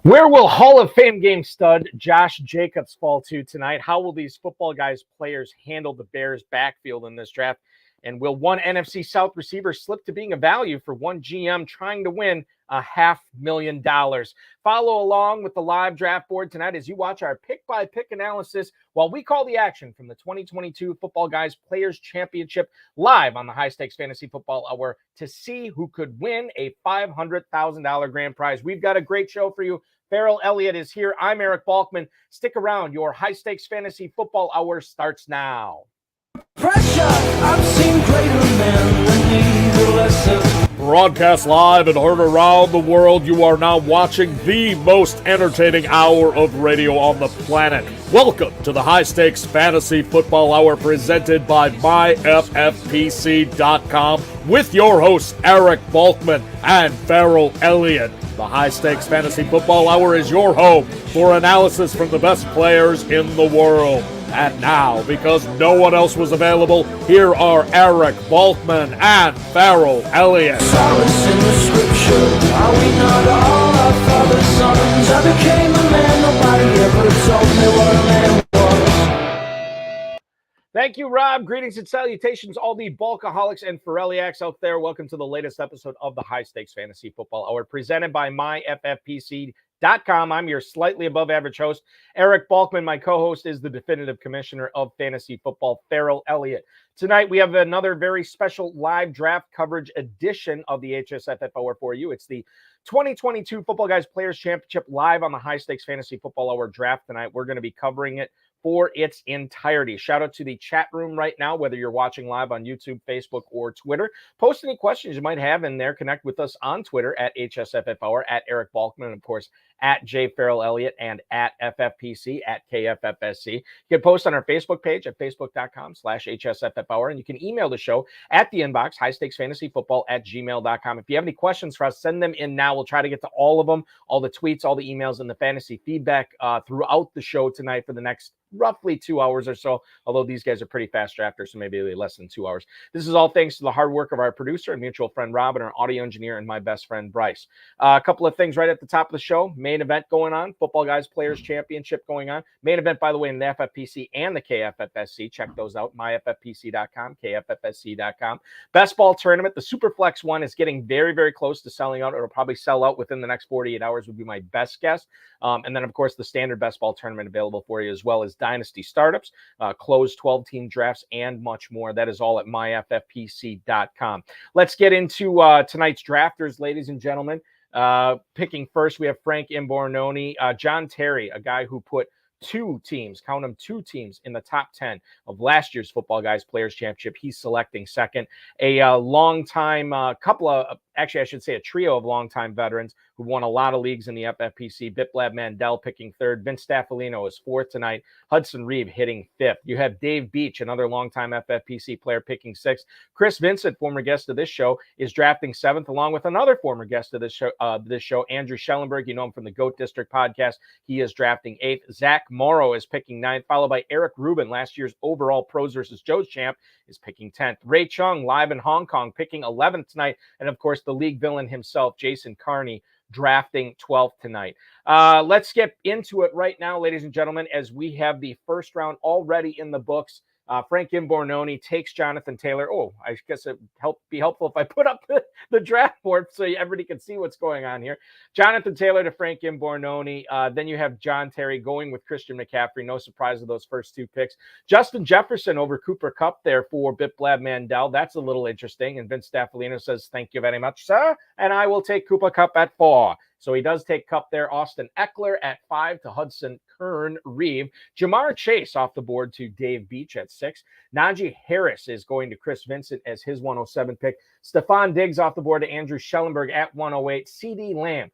Where will Hall of Fame game stud Josh Jacobs fall to tonight? How will these football guys players handle the Bears backfield in this draft? And will one NFC South receiver slip to being a value for one GM trying to win $500,000? Follow along with the live draft board tonight as you watch our pick-by-pick analysis while we call the action from the 2022 Footballguys Players Championship live on the High Stakes Fantasy Football Hour to see who could win a $500,000 grand prize. We've got a great show for you. Farrell Elliott is here. I'm Eric Balkman. Stick around. Your High Stakes Fantasy Football Hour starts now. Pressure, I've seen greater men than need a lesson. Broadcast live and heard around the world, you are now watching the most entertaining hour of radio on the planet. Welcome to the High Stakes Fantasy Football Hour presented by MyFFPC.com with your hosts Eric Balkman and Farrell Elliott. The High Stakes Fantasy Football Hour is your home for analysis from the best players in the world. And now, because no one else was available, here are Eric Balkman and Farrell Elliott. Solace in the scripture, are we not all our father's sons? I became a man, nobody ever told me what a man was. Thank you, Rob. Greetings and salutations, all the Bulkaholics and Farrelliacs out there. Welcome to the latest episode of the High Stakes Fantasy Football Hour, presented by MyFFPC.com. I'm your slightly above average host, Eric Balkman. My co-host is the definitive commissioner of fantasy football, Farrell Elliott. Tonight, we have another very special live draft coverage edition of the HSFF Hour for you. It's the 2022 Footballguys Players Championship live on the High Stakes Fantasy Football Hour draft tonight. We're going to be covering it for its entirety. Shout out to the chat room right now, whether you're watching live on YouTube, Facebook, or Twitter. Post any questions you might have in there. Connect with us on Twitter at HSFF Hour, at Eric Balkman, and of course, at J. Farrell Elliott and at FFPC, at KFFSC. You can post on our Facebook page at facebook.com/HSFF Hour, and you can email the show at the inbox, highstakesfantasyfootball@gmail.com. If you have any questions for us, send them in now. We'll try to get to all of them, all the tweets, all the emails, and the fantasy feedback throughout the show tonight for the next roughly 2 hours or so, although these guys are pretty fast drafters, so maybe less than 2 hours. This is all thanks to the hard work of our producer and mutual friend Rob, and our audio engineer and my best friend Bryce. A couple of things right at the top of the show. Main event going on, Footballguys Players Championship going on. Main event, by the way, in the FFPC and the KFFSC. Check those out, myffpc.com, kffsc.com. Best ball tournament, the Superflex one is getting very, very close to selling out. It'll probably sell out within the next 48 hours would be my best guess. And then, of course, the standard best ball tournament available for you, as well as Dynasty Startups, closed 12-team drafts, and much more. That is all at myffpc.com. Let's get into tonight's drafters, ladies and gentlemen. Picking first, we have Frank Imbornoni, John Terry, a guy who put two teams in the top 10 of last year's Footballguys Players Championship. He's selecting second. A long-time actually, I should say a trio of longtime veterans who won a lot of leagues in the FFPC. Biplab Mandel picking third. Vince Staffordino is fourth tonight. Hudson Reeve hitting fifth. You have Dave Beach, another longtime FFPC player, picking sixth. Chris Vincent, former guest of this show, is drafting seventh, along with another former guest of this show, Andrew Schellenberg. You know him from the GOAT District podcast. He is drafting eighth. Zach Morrow is picking ninth, followed by Eric Rubin, last year's overall Pros versus Joes champ, is picking 10th. Ray Chung, live in Hong Kong, picking 11th tonight. And, of course, the league villain himself, Jason Carney, drafting 12th tonight. Let's get into it right now, ladies and gentlemen, as we have the first round already in the books. Frank Imbornoni takes Jonathan Taylor. Oh, I guess it would be helpful if I put up the draft board so everybody can see what's going on here. Jonathan Taylor to Frank Imbornoni. Then you have John Terry going with Christian McCaffrey. No surprise of those first two picks. Justin Jefferson over Cooper Kupp there for Biplab Mandel. That's a little interesting. And Vince Staffordino says, thank you very much, sir. And I will take Cooper Kupp at 4. So he does take Kupp there. Austin Eckler at 5 to Hudson Kern Reeve. Jamar Chase off the board to Dave Beach at 6. Najee Harris is going to Chris Vincent as his 107 pick. Stephon Diggs off the board to Andrew Schellenberg at 108. CeeDee Lamb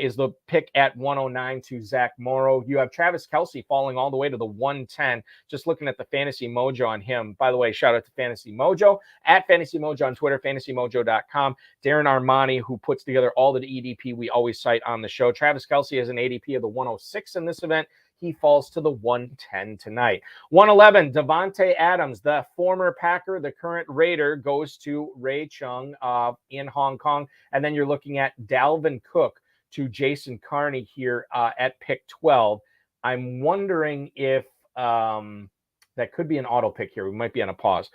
is the pick at 109 to Zach Morrow. You have Travis Kelce falling all the way to the 110. Just looking at the Fantasy Mojo on him. By the way, shout out to Fantasy Mojo, at Fantasy Mojo on Twitter, fantasymojo.com. Darren Armani, who puts together all the EDP we always cite on the show. Travis Kelce has an ADP of the 106 in this event. He falls to the 110 tonight. 111, Devontae Adams, the former Packer, the current Raider, goes to Ray Chung in Hong Kong. And then you're looking at Dalvin Cook to Jason Carney here at pick 12. I'm wondering if that could be an auto pick here. We might be on a pause.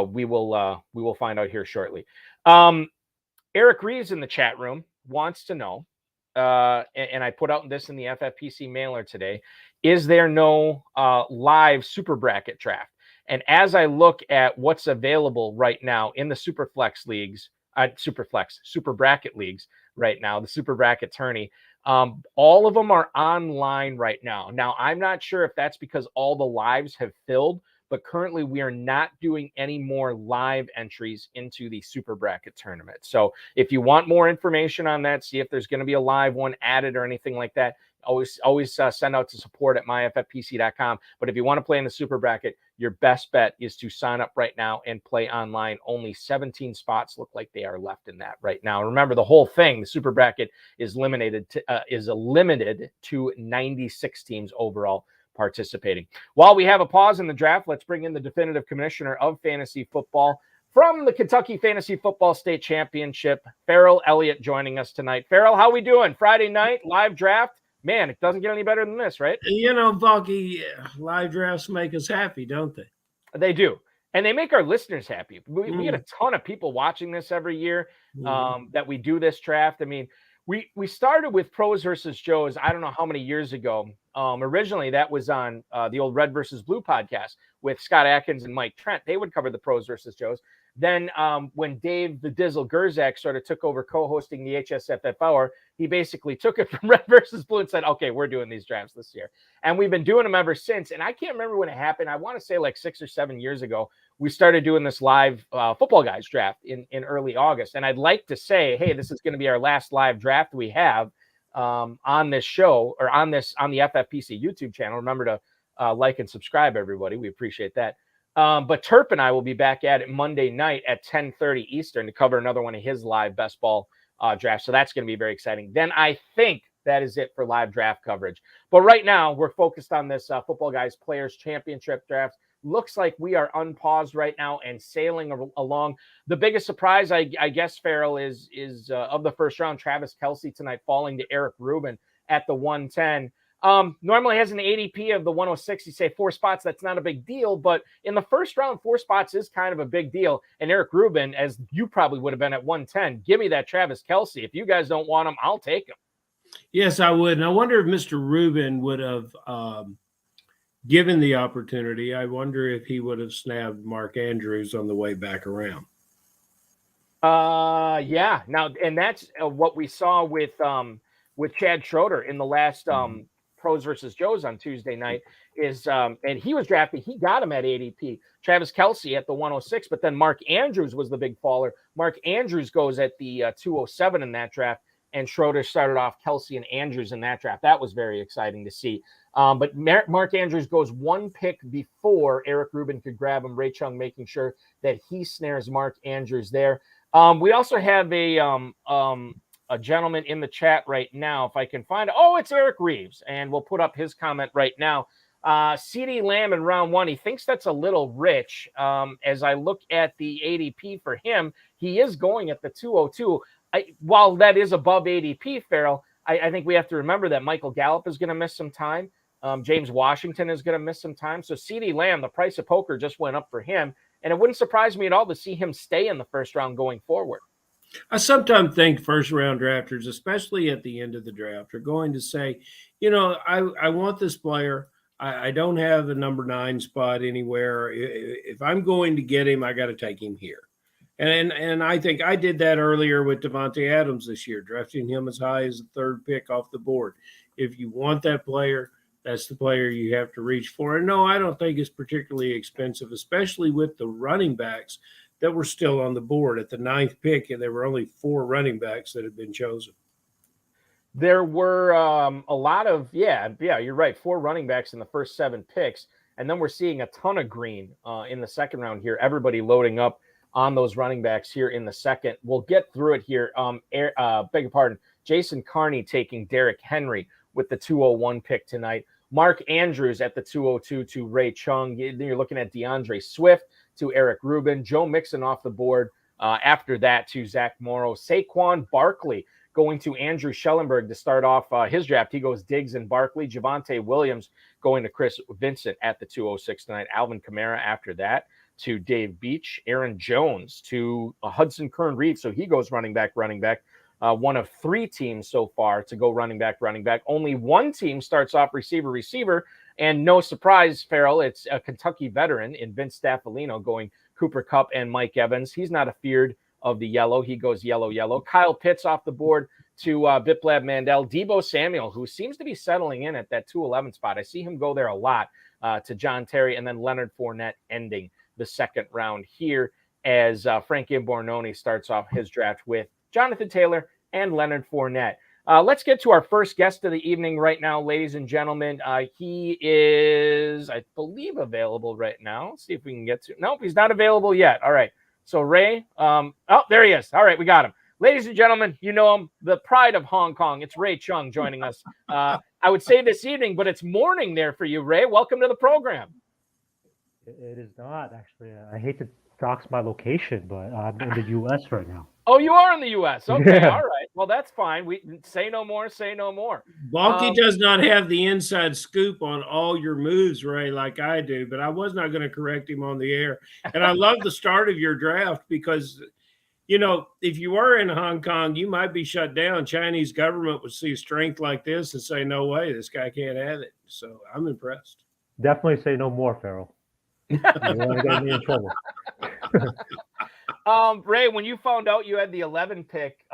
We will find out here shortly. Eric Reeves in the chat room wants to know, and I put out this in the FFPC mailer today, is there no live super bracket draft? And as I look at what's available right now in the super bracket leagues right now, the super bracket tourney, all of them are online right now. Now, I'm not sure if that's because all the lives have filled, but currently we are not doing any more live entries into the super bracket tournament. So if you want more information on that, see if there's going to be a live one added or anything like that, always send out to support@myffpc.com. But if you want to play in the super bracket, your best bet is to sign up right now and play online. Only 17 spots look like they are left in that right now. Remember, the whole thing, the super bracket is limited to 96 teams overall participating. While we have a pause in the draft, let's bring in the definitive commissioner of fantasy football from the Kentucky Fantasy Football State Championship, Farrell Elliott, joining us tonight. Farrell, how we doing? Friday night, live draft. Man, it doesn't get any better than this, right? You know, Bucky, live drafts make us happy, don't they? They do. And they make our listeners happy. We get a ton of people watching this every year that we do this draft. I mean, we started with Pros versus Joes, I don't know how many years ago. Originally, that was on the old Red versus Blue podcast with Scott Atkins and Mike Trent. They would cover the Pros versus Joes. Then when Dave the Dizzle Gerzak sort of took over co-hosting the HSFF Hour, he basically took it from Red versus Blue and said, okay, we're doing these drafts this year. And we've been doing them ever since. And I can't remember when it happened. I want to say like 6 or 7 years ago, we started doing this live Football Guys draft in early August. And I'd like to say, hey, this is going to be our last live draft we have on this show, or on the FFPC YouTube channel. Remember to like and subscribe, everybody. We appreciate that. But Terp and I will be back at it Monday night at 10:30 Eastern to cover another one of his live best ball drafts. So that's going to be very exciting. Then I think that is it for live draft coverage. But right now we're focused on this Football Guys Players Championship draft. Looks like we are unpaused right now and sailing along. The biggest surprise, I guess, Farrell, is of the first round, Travis Kelce tonight falling to Eric Rubin at the 110. Normally has an ADP of the 106. You say 4 spots, that's not a big deal, but in the first round, 4 spots is kind of a big deal. And Eric Rubin, as you probably would have been at 110, give me that Travis Kelce. If you guys don't want him, I'll take him. Yes, I would. And I wonder if Mr. Rubin would have given the opportunity. I wonder if he would have snapped Mark Andrews on the way back around. Yeah. Now, and that's what we saw with Chad Schroeder in the last Pros versus Joes on Tuesday night is, and he was drafted. He got him at ADP. Travis Kelce at the 106, but then Mark Andrews was the big faller. Mark Andrews goes at the 207 in that draft, and Schroeder started off Kelce and Andrews in that draft. That was very exciting to see. But Mark Andrews goes 1 pick before Eric Rubin could grab him. Ray Chung making sure that he snares Mark Andrews there. We also have a gentleman in the chat right now, if I can find it. Oh, it's Eric Reeves, and we'll put up his comment right now. CeeDee Lamb in round 1, he thinks that's a little rich. As I look at the ADP for him, he is going at the 202. While that is above ADP, Farrell, I think we have to remember that Michael Gallup is going to miss some time. James Washington is going to miss some time. So CeeDee Lamb, the price of poker just went up for him, and it wouldn't surprise me at all to see him stay in the first round going forward. I sometimes think first-round drafters, especially at the end of the draft, are going to say, you know, I want this player. I don't have a number 9 spot anywhere. If I'm going to get him, I got to take him here. And I think I did that earlier with Devontae Adams this year, drafting him as high as the 3rd pick off the board. If you want that player, that's the player you have to reach for. And no, I don't think it's particularly expensive, especially with the running backs that were still on the board at the 9th pick, and there were only 4 running backs that had been chosen. There were a lot of, yeah, you're right, 4 running backs in the first 7 picks, and then we're seeing a ton of green in the second round here. Everybody loading up on those running backs here in the second. We'll get through it here. Beg your pardon, Jason Carney taking Derrick Henry with the 201 pick tonight. Mark Andrews at the 202 to Ray Chung. You're looking at DeAndre Swift to Eric Rubin. Joe Mixon off the board after that to Zach Morrow. Saquon Barkley going to Andrew Schellenberg to start off his draft. He goes Diggs and Barkley. Javonte Williams going to Chris Vincent at the 206 tonight. Alvin Kamara after that to Dave Beach. Aaron Jones to Hudson Kern Reed. So he goes running back. One of 3 teams so far to go running back. Only one team starts off receiver. And no surprise, Farrell, it's a Kentucky veteran in Vince Staffolino going Cooper Kupp and Mike Evans. He's not afeared of the yellow. He goes yellow. Kyle Pitts off the board to Biplab Mandel. Debo Samuel, who seems to be settling in at that 211 spot. I see him go there a lot to John Terry, and then Leonard Fournette ending the second round here as Frank Imbornoni starts off his draft with Jonathan Taylor and Leonard Fournette. Let's get to our first guest of the evening right now, ladies and gentlemen. He is, I believe, available right now. Let's see if we can get to. Nope, he's not available yet. All right. So Ray, there he is. All right, we got him. Ladies and gentlemen, you know him, the pride of Hong Kong. It's Ray Chung joining us. I would say this evening, but it's morning there for you, Ray. Welcome to the program. It is not, actually. I hate to dox my location, but I'm in the U.S. right now. Oh, you are in the U.S. Okay, Yeah. All right. Well, that's fine. We say no more. Balky does not have the inside scoop on all your moves, Ray, like I do, but I was not going to correct him on the air. And I love the start of your draft because, you know, if you were in Hong Kong, you might be shut down. Chinese government would see strength like this and say, no way, this guy can't have it. So I'm impressed. Definitely say no more, Farrell. You want to get me in trouble. Ray, when you found out you had the 11 pick,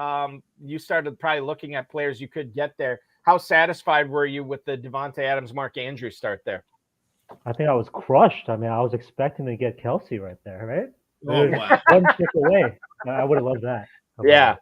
you started probably looking at players you could get there. How satisfied were you with the Devontae Adams, Mark Andrews start there? I think I was crushed. I mean, I was expecting to get Kelsey right there, right? Oh, wow. One pick away. I would have loved that. Yeah.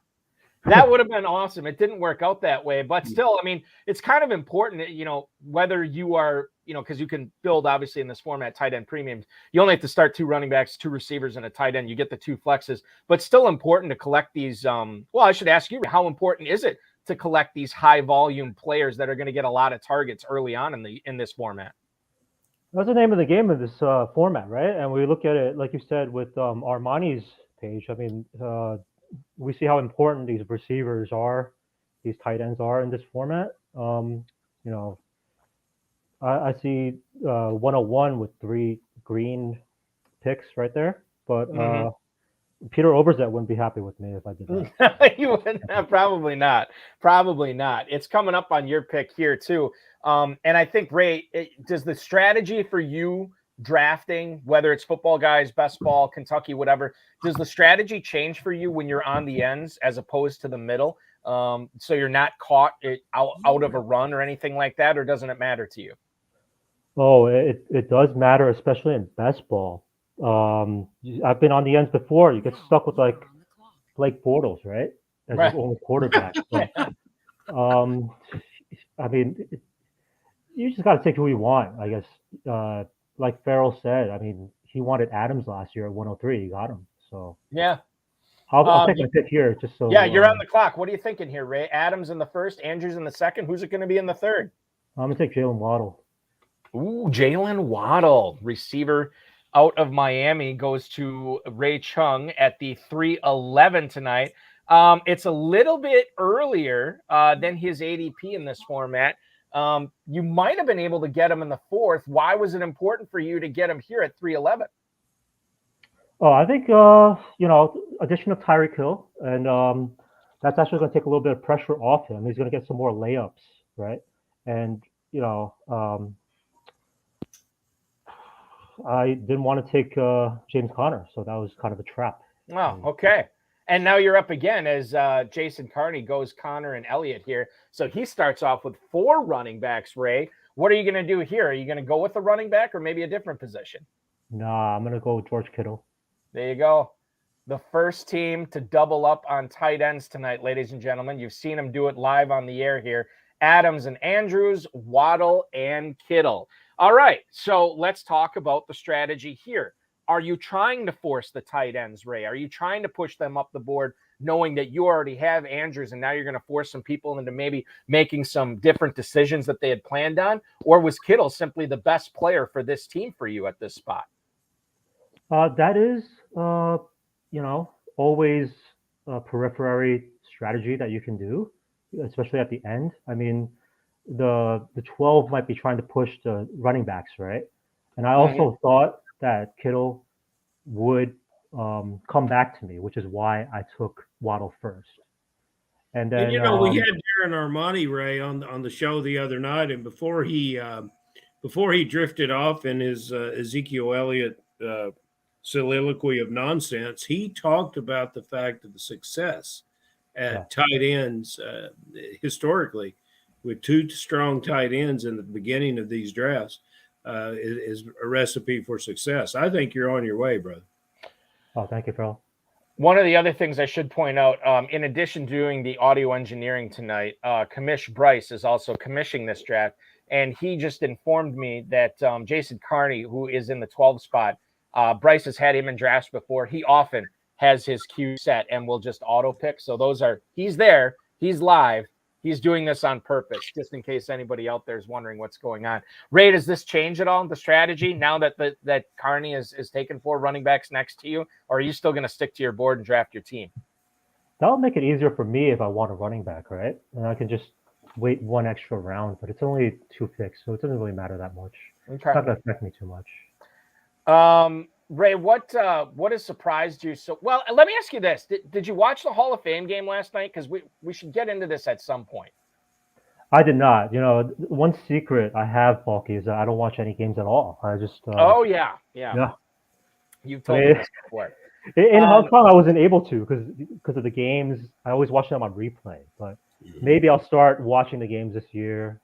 That would have been awesome. It didn't work out that way, but still, I mean, it's kind of important, you know, whether you are, you know, because you can build obviously in this format tight end premiums. You only have to start 2 running backs, 2 receivers, and a tight end. You get the 2 flexes, but still important to collect these. Well, I should ask you, how important is it to collect these high volume players that are going to get a lot of targets early on in this format? That's the name of the game of this format, right? And we look at it, like you said, with Armani's page. I mean, we see how important these receivers are, these tight ends are in this format. You know, I see 101 with 3 green picks right there, but Peter Overzet wouldn't be happy with me if I did that. You wouldn't. Probably not. It's coming up on your pick here too. And I think, Ray, does the strategy for you drafting, whether it's Football Guys, Best Ball, Kentucky, whatever, does the strategy change for you when you're on the ends as opposed to the middle? So you're not caught out of a run or anything like that, or doesn't it matter to you? Oh, it does matter, especially in best ball. I've been on the ends before. You get stuck with like Blake Bortles, right? As Right. your only quarterback. So, I mean, you just got to take who you want, I guess. Like Farrell said, I mean, he wanted Adams last year at 103. He got him. So yeah, I'll take my pick here just so. Yeah, you're on the clock. What are you thinking here, Ray? Adams in the first, Andrews in the second. Who's it going to be in the third? I'm gonna take Jalen Waddle. Ooh, Jalen Waddle, receiver out of Miami, goes to Ray Chung at the 311 tonight. It's a little bit earlier than his ADP in this format. You might have been able to get him in the 4th. Why was it important for you to get him here at 311? Oh, I think addition of Tyreek Hill, and that's actually going to take a little bit of pressure off him. He's going to get some more layups, right? And I didn't want to take James Conner, so that was kind of a trap. Oh, okay. And now you're up again as Jason Carney goes Connor and Elliott here. So he starts off with 4 running backs, Ray. What are you going to do here? Are you going to go with a running back or maybe a different position? Nah, I'm going to go with George Kittle. There you go. The first team to double up on tight ends tonight, ladies and gentlemen. You've seen them do it live on the air here. Adams and Andrews, Waddle and Kittle. All right, so let's talk about the strategy here. Are you trying to force the tight ends, Ray? Are you trying to push them up the board knowing that you already have Andrews and now you're going to force some people into maybe making some different decisions that they had planned on? Or was Kittle simply the best player for this team for you at this spot? That is, always a periphery strategy that you can do, especially at the end. I mean, the 12 might be trying to push the running backs, right? And I also thought that Kittle would come back to me, which is why I took Waddle first. And then we had Darren Armani Ray on the show the other night, and before he drifted off in his Ezekiel Elliott soliloquy of nonsense, he talked about the fact of the success at tight ends historically, with two strong tight ends in the beginning of these drafts, is a recipe for success. I think you're on your way, brother. Oh, thank you, Phil. One of the other things I should point out, in addition to doing the audio engineering tonight, Commish Bryce is also commissioning this draft, and he just informed me that Jason Carney, who is in the 12 spot, Bryce has had him in drafts before. He often has his queue set and will just auto pick. So he's there, he's live. He's doing this on purpose, just in case anybody out there is wondering what's going on. Ray, does this change at all, the strategy, now that that Carney is taking 4 running backs next to you? Or are you still going to stick to your board and draft your team? That'll make it easier for me if I want a running back, right? And I can just wait one extra round, but it's only 2 picks, so it doesn't really matter that much. Okay. It's not going to affect me too much. Ray, what has surprised you? So, well, let me ask you this: Did you watch the Hall of Fame game last night? Because we should get into this at some point. I did not. One secret I have, Bulky, is that I don't watch any games at all. I just. Yeah. You've told me this before. In Hong Kong, I wasn't able to because of the games. I always watch them on replay, but maybe I'll start watching the games this year.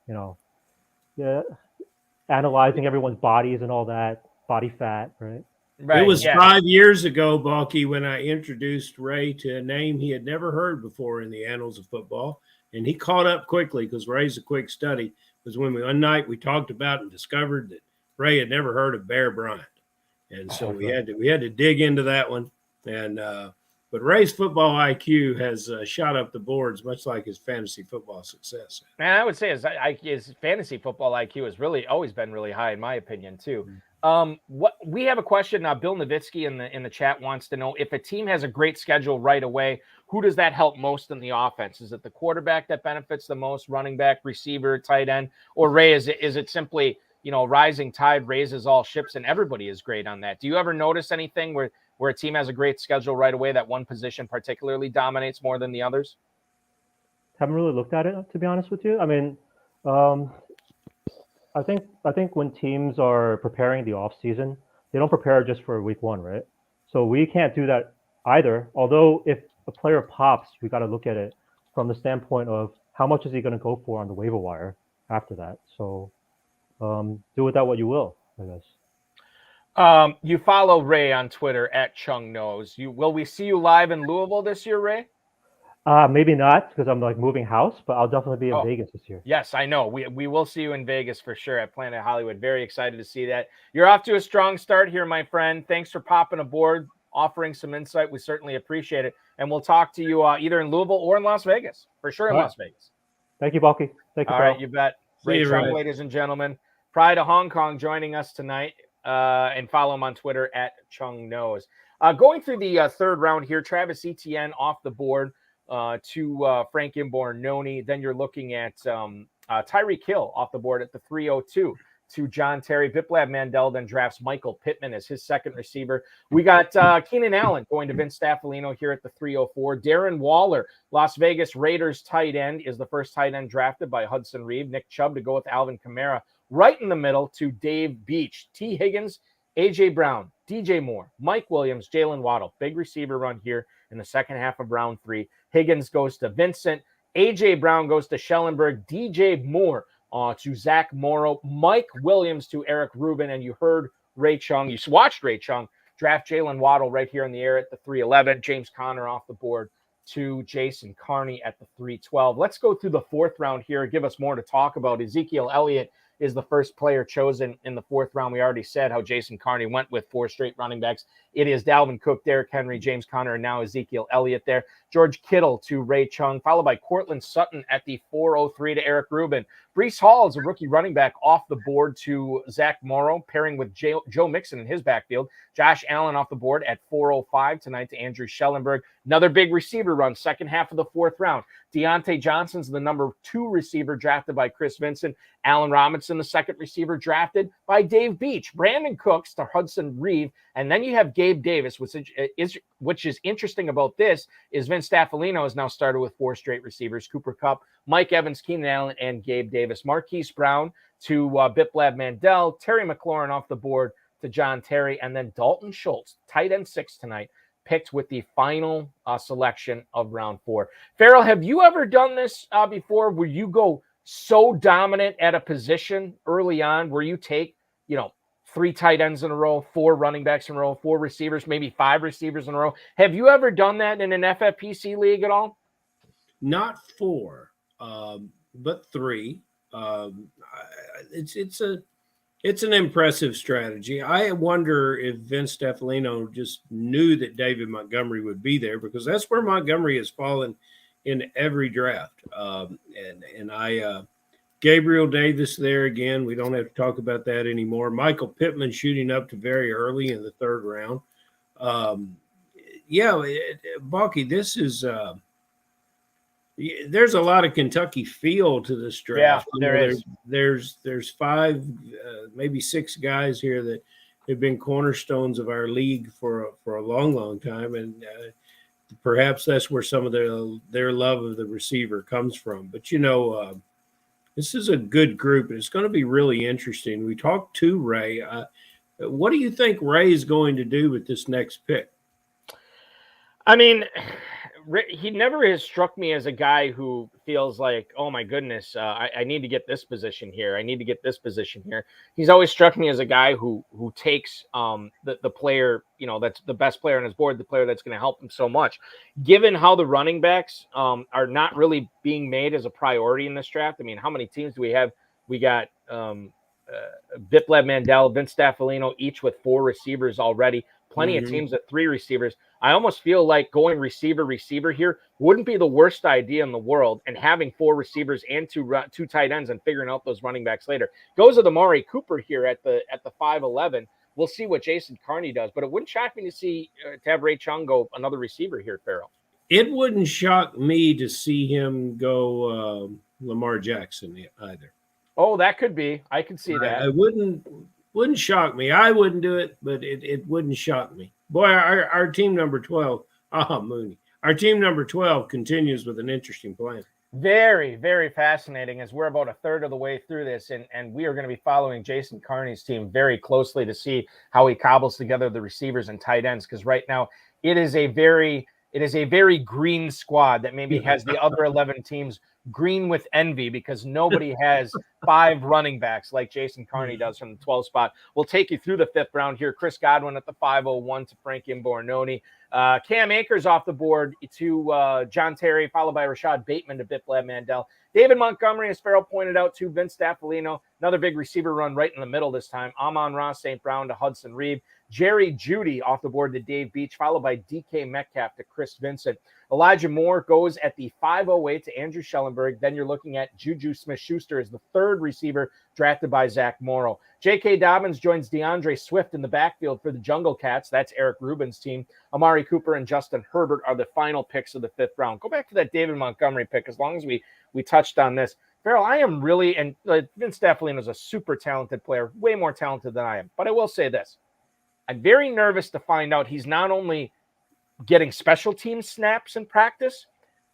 Analyzing everyone's bodies and all that, body fat, right? Right, it was 5 years ago, Balky, when I introduced Ray to a name he had never heard before in the annals of football. And he caught up quickly because Ray's a quick study. It was when one night we talked about and discovered that Ray had never heard of Bear Bryant. And so we had to dig into that one. And but Ray's football IQ has shot up the boards, much like his fantasy football success. Man, I would say his fantasy football IQ has really always been really high, in my opinion, too. What we have a question now. Bill Nowitzki in the chat wants to know if a team has a great schedule right away, who does that help most in the offense? Is it the quarterback that benefits the most, running back, receiver, tight end, or Ray? Is it simply rising tide raises all ships and everybody is great on that? Do you ever notice anything where a team has a great schedule right away that one position particularly dominates more than the others? Haven't really looked at it, to be honest with you. I mean, I think when teams are preparing the off season, they don't prepare just for week 1, right? So we can't do that either. Although if a player pops, we got to look at it from the standpoint of how much is he going to go for on the waiver wire after that. So do with that what you will, I guess. You follow Ray on Twitter at Chung Knows. Will we see you live in Louisville this year, Ray? Maybe not because I'm moving house, but I'll definitely be in Vegas this year. Yes, I know. We will see you in Vegas for sure at Planet Hollywood. Very excited to see that. You're off to a strong start here, my friend. Thanks for popping aboard, offering some insight. We certainly appreciate it. And we'll talk to you either in Louisville or in Las Vegas. For sure in Las Vegas. Thank you, Balky. Thank you, All right, you bet. Ray Chung, ladies and gentlemen. Pride of Hong Kong joining us tonight. And follow him on Twitter at Chung Knows. Going through the third round here, Travis Etienne off the board to Frank Imbornoni. Then you're looking at Tyreek Hill off the board at the 302 to John Terry. Biplab Mandel then drafts Michael Pittman as his second receiver. We got Keenan Allen going to Vince Staffolino here at the 304. Darren Waller, Las Vegas Raiders tight end, is the first tight end drafted by Hudson Reed. Nick Chubb to go with Alvin Kamara. Right in the middle to Dave Beach. T. Higgins, A.J. Brown, D.J. Moore, Mike Williams, Jalen Waddle. Big receiver run here in the second half of round 3. Higgins goes to Vincent. A.J. Brown goes to Schellenberg. D.J. Moore to Zach Morrow. Mike Williams to Eric Rubin. And you heard Ray Chung. You watched Ray Chung draft Jalen Waddle right here in the air at the 311. James Conner off the board to Jason Carney at the 312. Let's go through the fourth round here. Give us more to talk about. Ezekiel Elliott is the first player chosen in the fourth round. We already said how Jason Carney went with 4 straight running backs. it is Dalvin Cook, Derrick Henry, James Conner, and now Ezekiel Elliott there. George Kittle to Ray Chung, followed by Cortland Sutton at the 403 to Eric Rubin. Breece Hall is a rookie running back off the board to Zach Morrow, pairing with Joe Mixon in his backfield. Josh Allen off the board at 405 tonight to Andrew Schellenberg. Another big receiver run, second half of the fourth round. Deontay Johnson's the number 2 receiver drafted by Chris Vincent. Allen Robinson, the second receiver drafted by Dave Beach. Brandon Cooks to Hudson Reeve. And then you have Gabe Davis, which is interesting about this is Vince Staffolino has now started with 4 straight receivers: Cooper Kupp, Mike Evans, Keenan Allen, and Gabe Davis. Marquise Brown to Biplab Mandel, Terry McLaurin off the board to John Terry, and then Dalton Schultz, tight end 6 tonight, picked with the final selection of round 4. Farrell, have you ever done this before where you go so dominant at a position early on where you take, 3 tight ends in a row, 4 running backs in a row, 4 receivers, maybe 5 receivers in a row? Have you ever done that in an FFPC league at all? Not 4, but 3. It's an impressive strategy. I wonder if Vince Staffolino just knew that David Montgomery would be there, because that's where Montgomery has fallen in every draft. Gabriel Davis there again. We don't have to talk about that anymore. Michael Pittman shooting up to very early in the 3rd round. Balky, this is there's a lot of Kentucky feel to this draft. Yeah, there is. There's 5, maybe 6 guys here that have been cornerstones of our league for a long, long time, and perhaps that's where some of their love of the receiver comes from. But this is a good group, and it's going to be really interesting. We talked to Ray. What do you think Ray is going to do with this next pick? I mean, he never has struck me as a guy who feels like, oh my goodness, I need to get this position here. I need to get this position here. He's always struck me as a guy who takes the player, that's the best player on his board, the player that's going to help him so much. Given how the running backs are not really being made as a priority in this draft. I mean, how many teams do we have? We got Biplab Mandel, Vince Staffolino, each with 4 receivers already. Plenty of teams at 3 receivers. I almost feel like going receiver here wouldn't be the worst idea in the world, and having 4 receivers and 2 tight ends and figuring out those running backs later. Goes with Amari Cooper here at the 5'11". We'll see what Jason Carney does, but it wouldn't shock me to see to have Ray Chung go another receiver here, Farrell. It wouldn't shock me to see him go Lamar Jackson either. Oh, that could be. I can see that. I wouldn't shock me. I wouldn't do it, but it wouldn't shock me. Boy, our team number 12, Mooney. Our team number 12 continues with an interesting plan. Very, very fascinating, as we're about a third of the way through this, and we are going to be following Jason Carney's team very closely to see how he cobbles together the receivers and tight ends, because right now it is a very green squad that maybe has the other 11 teams green with envy, because nobody has 5 running backs like Jason Carney does from the 12 spot. We'll take you through the 5th round here. Chris Godwin at the 501 to Frank Imbornoni. Cam Akers off the board to John Terry, followed by Rashad Bateman to Biplab Mandel. David Montgomery, as Farrell pointed out, to Vince Staffolino. Another big receiver run right in the middle this time. Amon-Ra St. Brown to Hudson Reeve. Jerry Jeudy off the board to Dave Beach, followed by DK Metcalf to Chris Vincent. Elijah Moore goes at the 508 to Andrew Schellenberg. Then you're looking at Juju Smith-Schuster as the 3rd receiver drafted by Zach Morrow. J.K. Dobbins joins DeAndre Swift in the backfield for the Jungle Cats. That's Eric Rubin's team. Amari Cooper and Justin Herbert are the final picks of the 5th round. Go back to that David Montgomery pick, as long as we touched on this. Farrell, I am really, and Vince Staffolino is a super talented player, way more talented than I am. But I will say this. I'm very nervous to find out he's not only getting special team snaps in practice,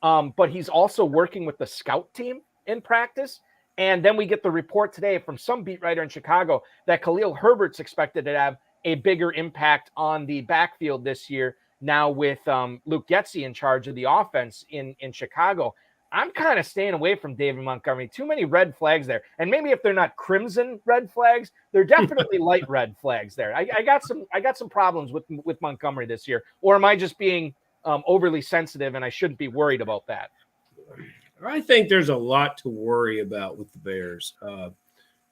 but he's also working with the scout team in practice. And then we get the report today from some beat writer in Chicago that Khalil Herbert's expected to have a bigger impact on the backfield this year, now with Luke Getsy in charge of the offense in Chicago. I'm kind of staying away from David Montgomery. Too many red flags there. And maybe if they're not crimson red flags, they're definitely light red flags there. I got some problems with Montgomery this year. Or am I just being overly sensitive and I shouldn't be worried about that? I think there's a lot to worry about with the Bears.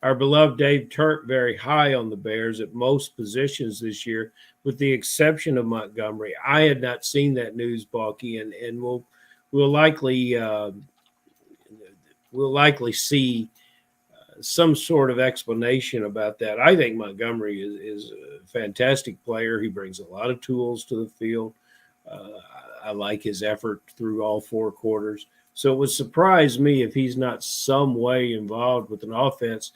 Our beloved Dave Turk very high on the Bears at most positions this year. with the exception of Montgomery. I had not seen that news, Balky, and we'll likely see some sort of explanation about that. I think Montgomery is a fantastic player. He brings a lot of tools to the field. I like his effort through all 4 quarters. So it would surprise me if he's not some way involved with an offense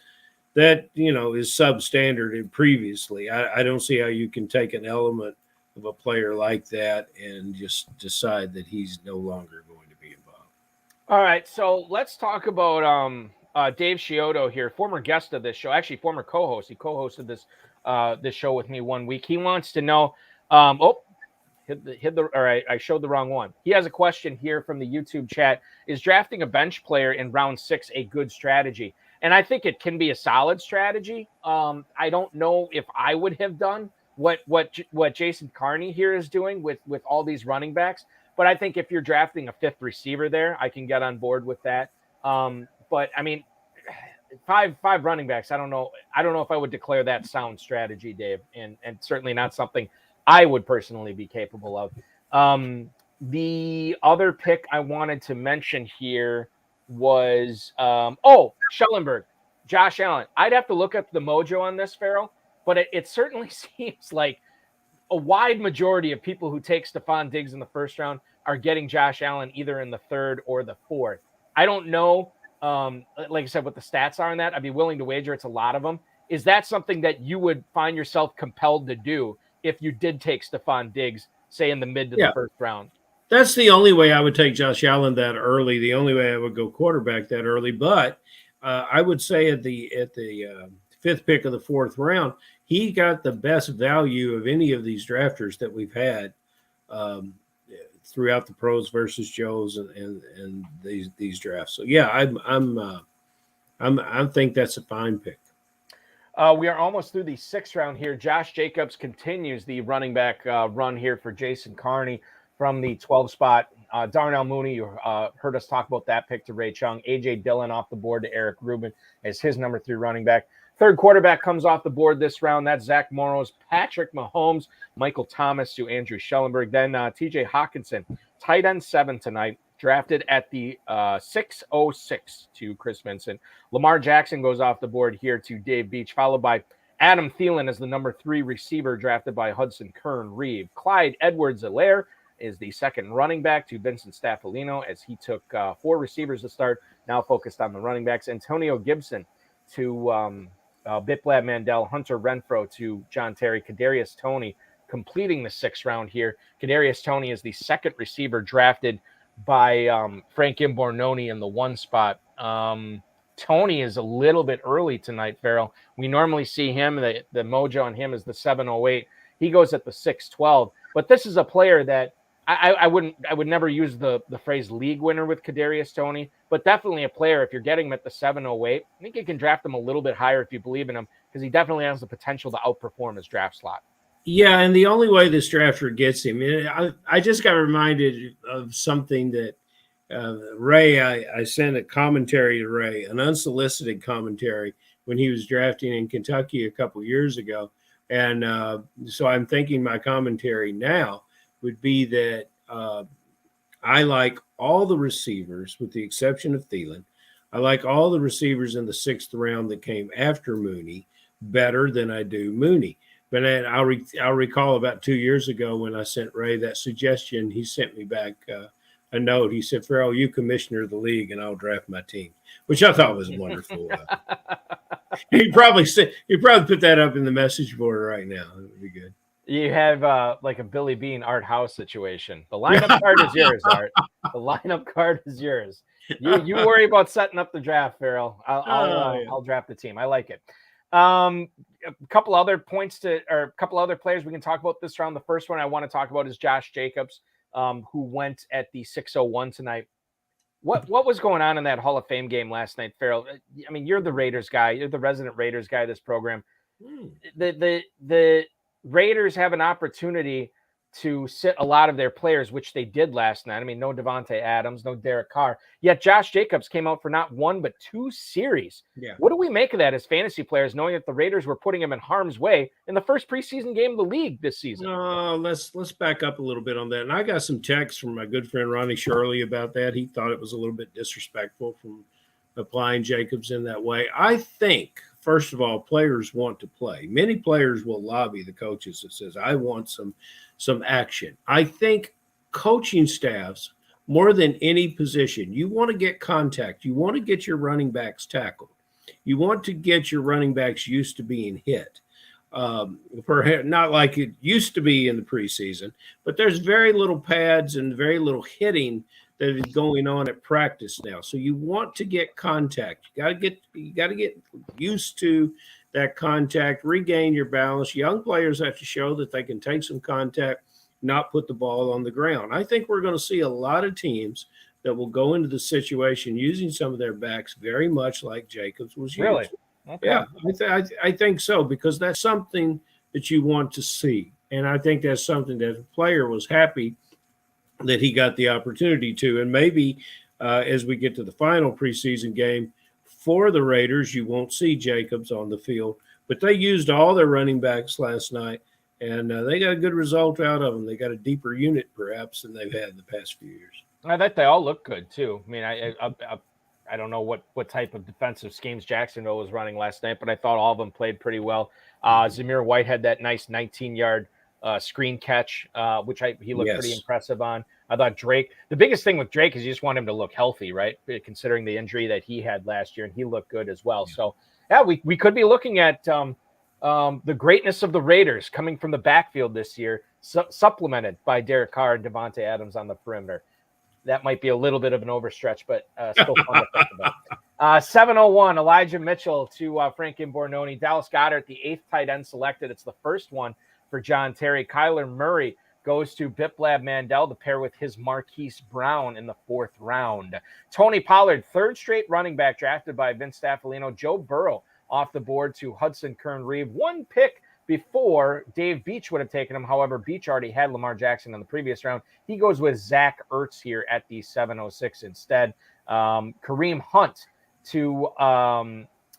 that, is substandard and previously. I don't see how you can take an element of a player like that and just decide that he's no longer going to be involved. All right, so let's talk about Dave Shioto here, former guest of this show, actually former co-host. He co-hosted this show with me one week. He wants to know, I showed the wrong one. He has a question here from the YouTube chat. Is drafting a bench player in round 6 a good strategy? And I think it can be a solid strategy. I don't know if I would have done what Jason Carney here is doing with all these running backs. But I think if you're drafting a 5th receiver there, I can get on board with that. But I mean, five running backs. I don't know if I would declare that sound strategy, Dave, and certainly not something I would personally be capable of. The other pick I wanted to mention here was Schellenberg, Josh Allen. I'd have to look up the mojo on this, Farrell, but it certainly seems like a wide majority of people who take Stephon Diggs in the 1st round are getting Josh Allen either in the 3rd or the 4th. I don't know, like I said, what the stats are on that. I'd be willing to wager it's a lot of them. Is that something that you would find yourself compelled to do if you did take Stephon Diggs, say in the mid to the 1st round? That's the only way I would take Josh Allen that early. The only way I would go quarterback that early. But I would say at the 5th pick of the 4th round, he got the best value of any of these drafters that we've had throughout the pros versus Joes and these drafts. So yeah, I think that's a fine pick. We are almost through the 6th round here. Josh Jacobs continues the running back run here for Jason Carney from the 12 spot. Darnell Mooney, you heard us talk about that pick to Ray Chung. A.J. Dillon off the board to Eric Rubin as his number 3 running back. 3rd quarterback comes off the board this round. That's Zach Morrows, Patrick Mahomes, Michael Thomas to Andrew Schellenberg. Then T.J. Hockinson, tight end 7 tonight, drafted at the 606 to Chris Vincent. Lamar Jackson goes off the board here to Dave Beach, followed by Adam Thielen as the number 3 receiver, drafted by Hudson Kern-Reeve. Clyde Edwards-Helaire is the 2nd running back to Vincent Staffolino as he took 4 receivers to start, now focused on the running backs. Antonio Gibson to Biplab Mandel, Hunter Renfro to John Terry, Kadarius Toney completing the 6th round here. Kadarius Toney is the 2nd receiver drafted by Frank Imbornoni in the 1 spot. Toney is a little bit early tonight, Farrell. We normally see him, the mojo on him is the 708. He goes at the 612. But this is a player that I would never use the phrase league winner with Kadarius Toney, but definitely a player, if you're getting him at the 708, I think you can draft him a little bit higher if you believe in him, because he definitely has the potential to outperform his draft slot. Yeah, and the only way this drafter gets him, I just got reminded of something that Ray, I sent a commentary to Ray, an unsolicited commentary when he was drafting in Kentucky a couple years ago. And so I'm thinking my commentary now would be that I like all the receivers with the exception of Thielen. I like all the receivers in the 6th round that came after Mooney better than I do Mooney. But I'll recall about 2 years ago when I sent Ray that suggestion, he sent me back a note. He said, "Farrell, you commissioner of the league, and I'll draft my team," which I thought was wonderful. He probably put that up in the message board right now. It would be good. You have like a Billy Bean Art House situation. The lineup card is yours, Art. The lineup card is yours. You worry about setting up the draft, Farrell. I'll draft the team. I like it. A couple other players we can talk about this round. The first one I want to talk about is Josh Jacobs, who went at the 601 tonight. What was going on in that Hall of Fame game last night, Farrell? I mean, you're the Raiders guy. You're the resident Raiders guy of this program. The Raiders have an opportunity to sit a lot of their players, which they did last night. I mean, no Devontae Adams, no Derek Carr. Yet Josh Jacobs came out for not one but two series. Yeah. What do we make of that as fantasy players, knowing that the Raiders were putting him in harm's way in the first preseason game of the league this season? Let's back up a little bit on that. And I got some texts from my good friend Ronnie Shirley about that. He thought it was a little bit disrespectful from applying Jacobs in that way. I think, first of all, players want to play. Many players will lobby the coaches that says, I want some action. I think coaching staffs, more than any position, you want to get contact. You want to get your running backs tackled. You want to get your running backs used to being hit. Not like it used to be in the preseason, but there's very little pads and very little hitting that is going on at practice now. So you want to get contact. You got to get used to that contact, regain your balance. Young players have to show that they can take some contact, not put the ball on the ground. I think we're going to see a lot of teams that will go into the situation using some of their backs very much like Jacobs was used. Really? Okay. Yeah, I think so, because that's something that you want to see. And I think that's something that the player was happy that he got the opportunity to. And maybe as we get to the final preseason game for the Raiders, you won't see Jacobs on the field. But they used all their running backs last night, and they got a good result out of them. They got a deeper unit, perhaps, than they've had in the past few years. I thought they all look good, too. I mean, I don't know what type of defensive schemes Jacksonville was running last night, but I thought all of them played pretty well. Zamir White had that nice 19-yard screen catch, which he looked pretty impressive on. I thought Drake, the biggest thing with Drake is you just want him to look healthy, right? Considering the injury that he had last year, and he looked good as well. Yeah. So, yeah, we could be looking at the greatness of the Raiders coming from the backfield this year, supplemented by Derek Carr and Devontae Adams on the perimeter. That might be a little bit of an overstretch, but still fun to think about. 701, Elijah Mitchell to Frank Bornoni. Dallas Goedert, the 8th tight end selected. It's the first one for John Terry. Kyler Murray goes to Biplab Mandel to pair with his Marquise Brown in the 4th round. Tony Pollard, 3rd straight running back drafted by Vince Staffolino. Joe Burrow off the board to Hudson Kern-Reeve. 1 pick before Dave Beach would have taken him. However, Beach already had Lamar Jackson in the previous round. He goes with Zach Ertz here at the 706 instead. Kareem Hunt to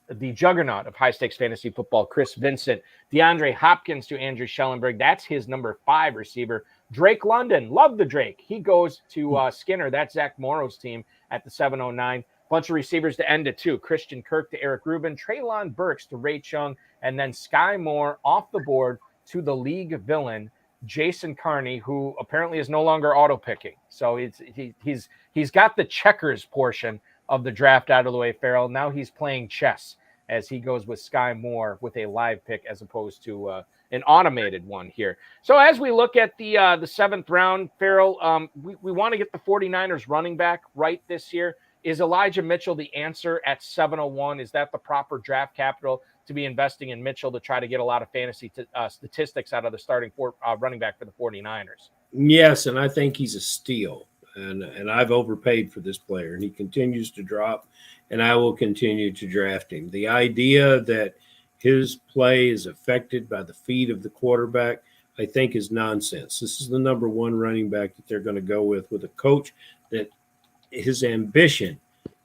the juggernaut of high-stakes fantasy football, Chris Vincent. DeAndre Hopkins to Andrew Schellenberg. That's his number 5 receiver. Drake London, love the Drake. He goes to Skinner. That's Zach Morrow's team at the 709. Bunch of receivers to end it, too. Christian Kirk to Eric Rubin. Treylon Burks to Ray Chung. And then Sky Moore off the board to the league villain, Jason Carney, who apparently is no longer auto-picking. So he's got the checkers portion of the draft out of the way, Farrell. Now he's playing chess as he goes with Sky Moore with a live pick as opposed to an automated one here. So as we look at the 7th round, Farrell, we want to get the 49ers running back right this year. Is Elijah Mitchell the answer at 701? Is that the proper draft capital to be investing in Mitchell to try to get a lot of fantasy statistics out of the starting running back for the 49ers? Yes, and I think he's a steal. And I've overpaid for this player, and he continues to drop, and I will continue to draft him. The idea that his play is affected by the feet of the quarterback, I think, is nonsense. This is the number 1 running back that they're going to go with a coach that his ambition,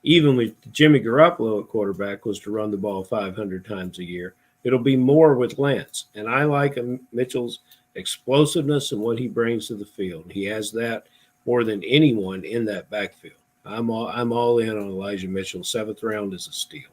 even with Jimmy Garoppolo at quarterback, was to run the ball 500 times a year. It'll be more with Lance, and I like Mitchell's explosiveness and what he brings to the field. He has that more than anyone in that backfield. I'm all in on Elijah Mitchell. 7th round is a steal.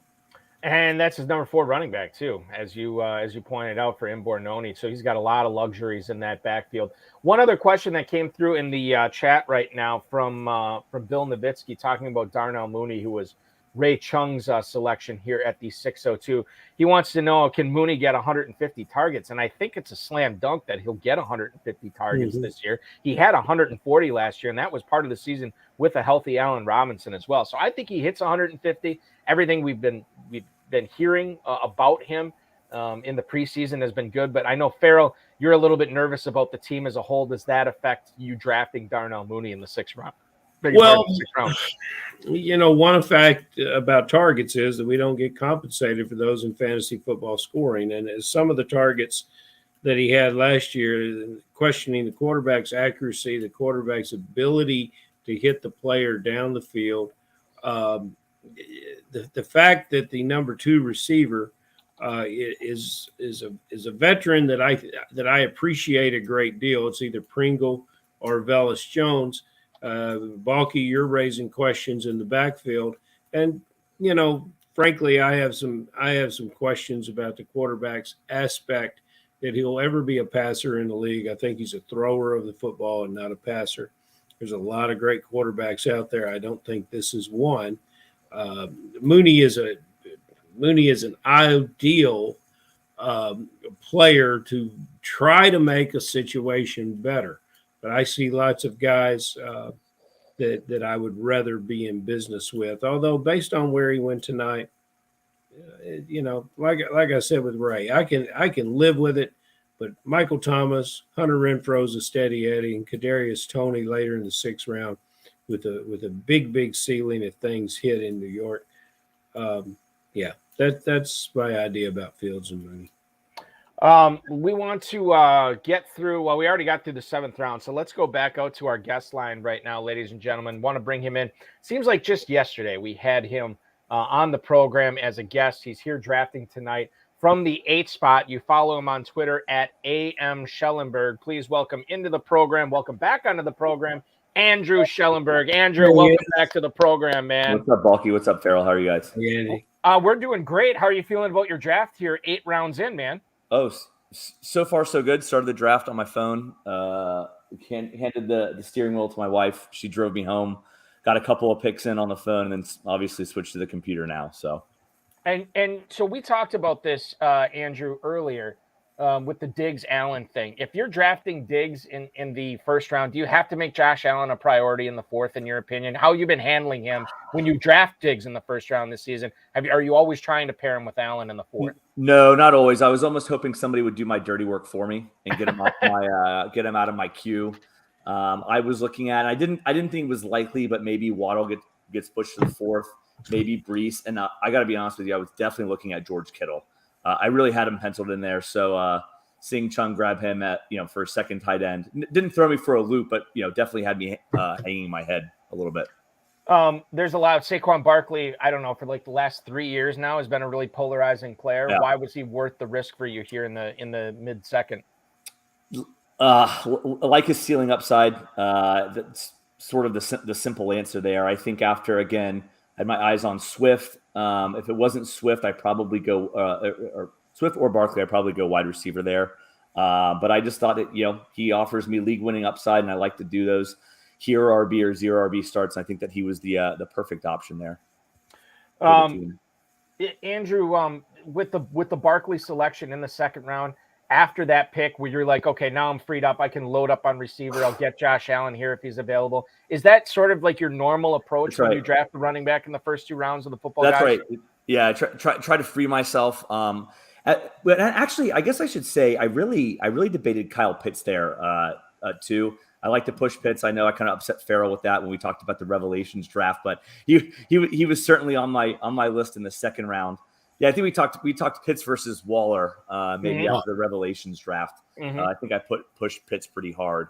And that's his number 4 running back, too, as you pointed out for Bornoni. So he's got a lot of luxuries in that backfield. One other question that came through in the chat right now from Bill Nowitzki talking about Darnell Mooney, who was Ray Chung's selection here at the 602. He wants to know, can Mooney get 150 targets? And I think it's a slam dunk that he'll get 150 targets this year. He had 140 last year, and that was part of the season with a healthy Allen Robinson as well. So I think he hits 150. Everything we've been hearing about him in the preseason has been good. But I know, Farrell, you're a little bit nervous about the team as a whole. Does that affect you drafting Darnell Mooney in the 6th round? Well, one fact about targets is that we don't get compensated for those in fantasy football scoring. And as some of the targets that he had last year, questioning the quarterback's accuracy, the quarterback's ability to hit the player down the field. The fact that the number 2 receiver is a veteran that I appreciate a great deal. It's either Pringle or Velus Jones. Balky, you're raising questions in the backfield, and frankly, I have some questions about the quarterback's aspect, that he'll ever be a passer in the league. I think he's a thrower of the football and not a passer. There's a lot of great quarterbacks out there. I don't think this is one. Mooney is an ideal player to try to make a situation better. But I see lots of guys that I would rather be in business with. Although based on where he went tonight, like I said with Ray, I can live with it. But Michael Thomas, Hunter Renfro's a steady Eddie, and Kadarius Toney later in the 6th round with a big ceiling if things hit in New York. That's my idea about Fields and Mooney. We want to get through. Well, we already got through the 7th round, so let's go back out to our guest line right now, ladies and gentlemen. Want to bring him in. Seems like just yesterday we had him on the program as a guest. He's here drafting tonight from the 8th spot. You follow him on Twitter at AM Schellenberg. Please welcome into the program. Welcome back onto the program, Andrew Schellenberg. Andrew, welcome back to the program, man. What's up, Balky? What's up, Farrell? How are you guys? We're doing great. How are you feeling about your draft here 8 rounds in, man? Oh, so far so good. Started the draft on my phone. Handed the steering wheel to my wife. She drove me home. Got a couple of picks in on the phone, and then obviously switched to the computer now. So, and so we talked about this, Andrew, earlier with the Diggs Allen thing. If you're drafting Diggs in the 1st round, do you have to make Josh Allen a priority in the 4th? In your opinion, how have you been handling him when you draft Diggs in the 1st round this season? Are you always trying to pair him with Allen in the 4th? No, not always. I was almost hoping somebody would do my dirty work for me and get him out of my queue. I was looking at. I didn't think it was likely, but maybe Waddle gets pushed to the 4th. Maybe Brees, and I got to be honest with you, I was definitely looking at George Kittle. I really had him penciled in there. So seeing Chung grab him at for a 2nd tight end didn't throw me for a loop, but definitely had me hanging my head a little bit. There's a lot of Saquon Barkley. I don't know, for like the last 3 years now has been a really polarizing player. Yeah. Why was he worth the risk for you here in the mid-2nd? Like his ceiling upside. That's sort of the simple answer there. I think after again. I had my eyes on Swift. If it wasn't Swift, I'd probably go or Swift or Barkley. I'd probably go wide receiver there. But I just thought that he offers me league-winning upside, and I like to do those hero RB or zero RB starts. And I think that he was the perfect option there. Andrew, with the Barkley selection in the 2nd round. After that pick where you're like, okay, now I'm freed up. I can load up on receiver. I'll get Josh Allen here if he's available. Is that sort of like your normal approach when you draft the running back in the first 2 rounds of the football? That's guys? Right. Yeah. Try to free myself. But actually, I guess I should say I really debated Kyle Pitts there too. I like to push Pitts. I know I kind of upset Farrell with that when we talked about the Revelations draft, but he was certainly on my list in the 2nd round. Yeah, I think we talked Pitts versus Waller maybe after the Revelations draft. I think I pushed Pitts pretty hard.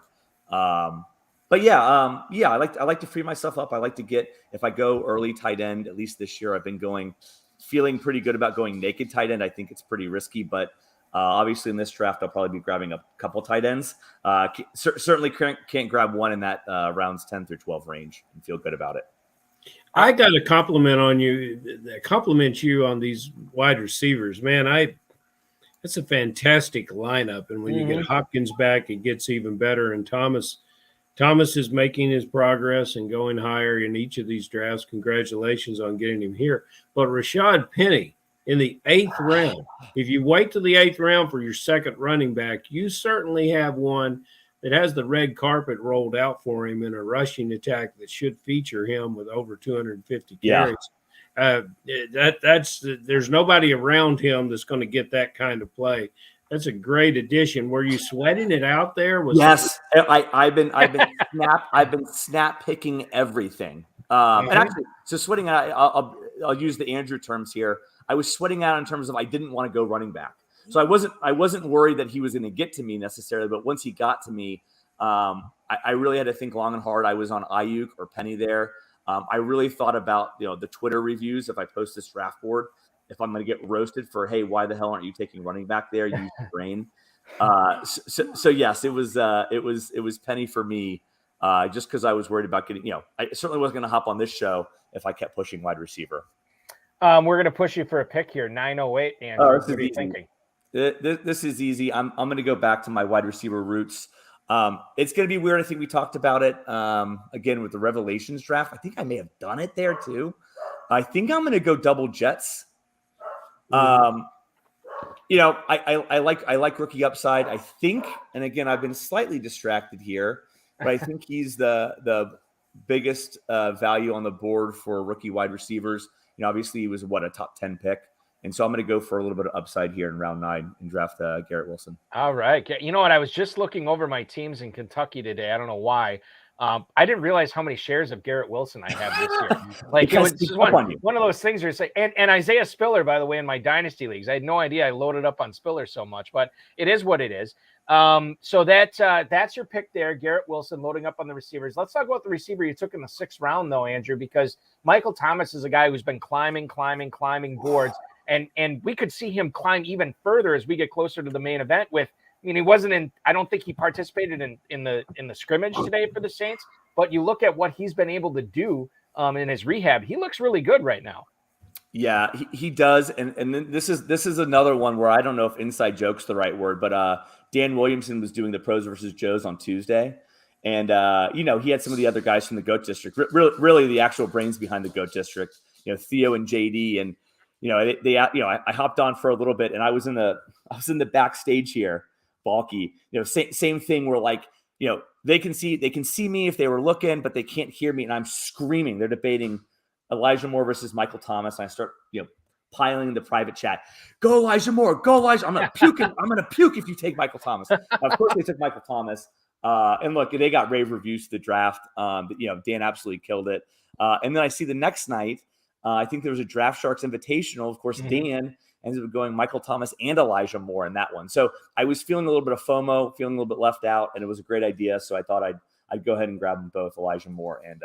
But I like to free myself up. I like to get, if I go early tight end, at least this year I've been feeling pretty good about going naked tight end. I think it's pretty risky, but obviously in this draft I'll probably be grabbing a couple tight ends. Certainly can't grab one in that rounds 10 through 12 range and feel good about it. I got a compliment on you. Compliment you on these wide receivers, man. That's a fantastic lineup, and when you get Hopkins back, it gets even better. And Thomas is making his progress and going higher in each of these drafts. Congratulations on getting him here. But Rashad Penny in the 8th round. If you wait till the 8th round for your 2nd running back, you certainly have one that has the red carpet rolled out for him in a rushing attack that should feature him with over 250 carries. There's nobody around him that's going to get that kind of play. That's a great addition. Were you sweating it out there? Yes, I've been snap picking everything. And actually, so sweating out. I'll use the Andrew terms here. I was sweating out in terms of I didn't want to go running back. So I wasn't worried that he was going to get to me necessarily, but once he got to me, I really had to think long and hard. I was on Ayuk or Penny there. I really thought about the Twitter reviews if I post this draft board, if I'm going to get roasted for, hey, why the hell aren't you taking running back there? Use your brain. So yes, it was Penny for me, just because I was worried about getting. I certainly wasn't going to hop on this show if I kept pushing wide receiver. We're going to push you for a pick here, 908. Andrew, what are you thinking? This is easy. I'm going to go back to my wide receiver roots. It's going to be weird. I think we talked about it again with the Revelations draft. I think I may have done it there too. I think I'm going to go double Jets. I like rookie upside. I think, and again, I've been slightly distracted here, but I think he's the biggest value on the board for rookie wide receivers. Obviously he was a top 10 pick. And so I'm going to go for a little bit of upside here in round 9 and draft Garrett Wilson. All right. You know what? I was just looking over my teams in Kentucky today. I don't know why. I didn't realize how many shares of Garrett Wilson I have this year. Like it was just one of those things where it's like, and Isaiah Spiller, by the way, in my dynasty leagues, I had no idea I loaded up on Spiller so much, but it is what it is. So that's your pick there, Garrett Wilson loading up on the receivers. Let's talk about the receiver you took in the 6th round though, Andrew, because Michael Thomas is a guy who's been climbing boards. And we could see him climb even further as we get closer to the main event he wasn't in, I don't think he participated in the scrimmage today for the Saints, but you look at what he's been able to do in his rehab. He looks really good right now. Yeah, he does. And then this is another one where I don't know if inside joke's the right word, but Dan Williamson was doing the pros versus Joes on Tuesday. And, he had some of the other guys from the GOAT district, really the actual brains behind the GOAT district, Theo and JD. And, I hopped on for a little bit and I was in the backstage here, Balky, same thing where they can see me if they were looking, but they can't hear me. And I'm screaming. They're debating Elijah Moore versus Michael Thomas. And I start, piling in the private chat. Go Elijah Moore, go Elijah. I'm going to puke if you take Michael Thomas. Of course they took Michael Thomas. And look, they got rave reviews to the draft. Dan absolutely killed it. And then I see the next night, I think there was a Draft Sharks Invitational. Of course, Dan ended up going Michael Thomas and Elijah Moore in that one. So I was feeling a little bit of FOMO, feeling a little bit left out, and it was a great idea. So I thought I'd go ahead and grab them both, Elijah Moore and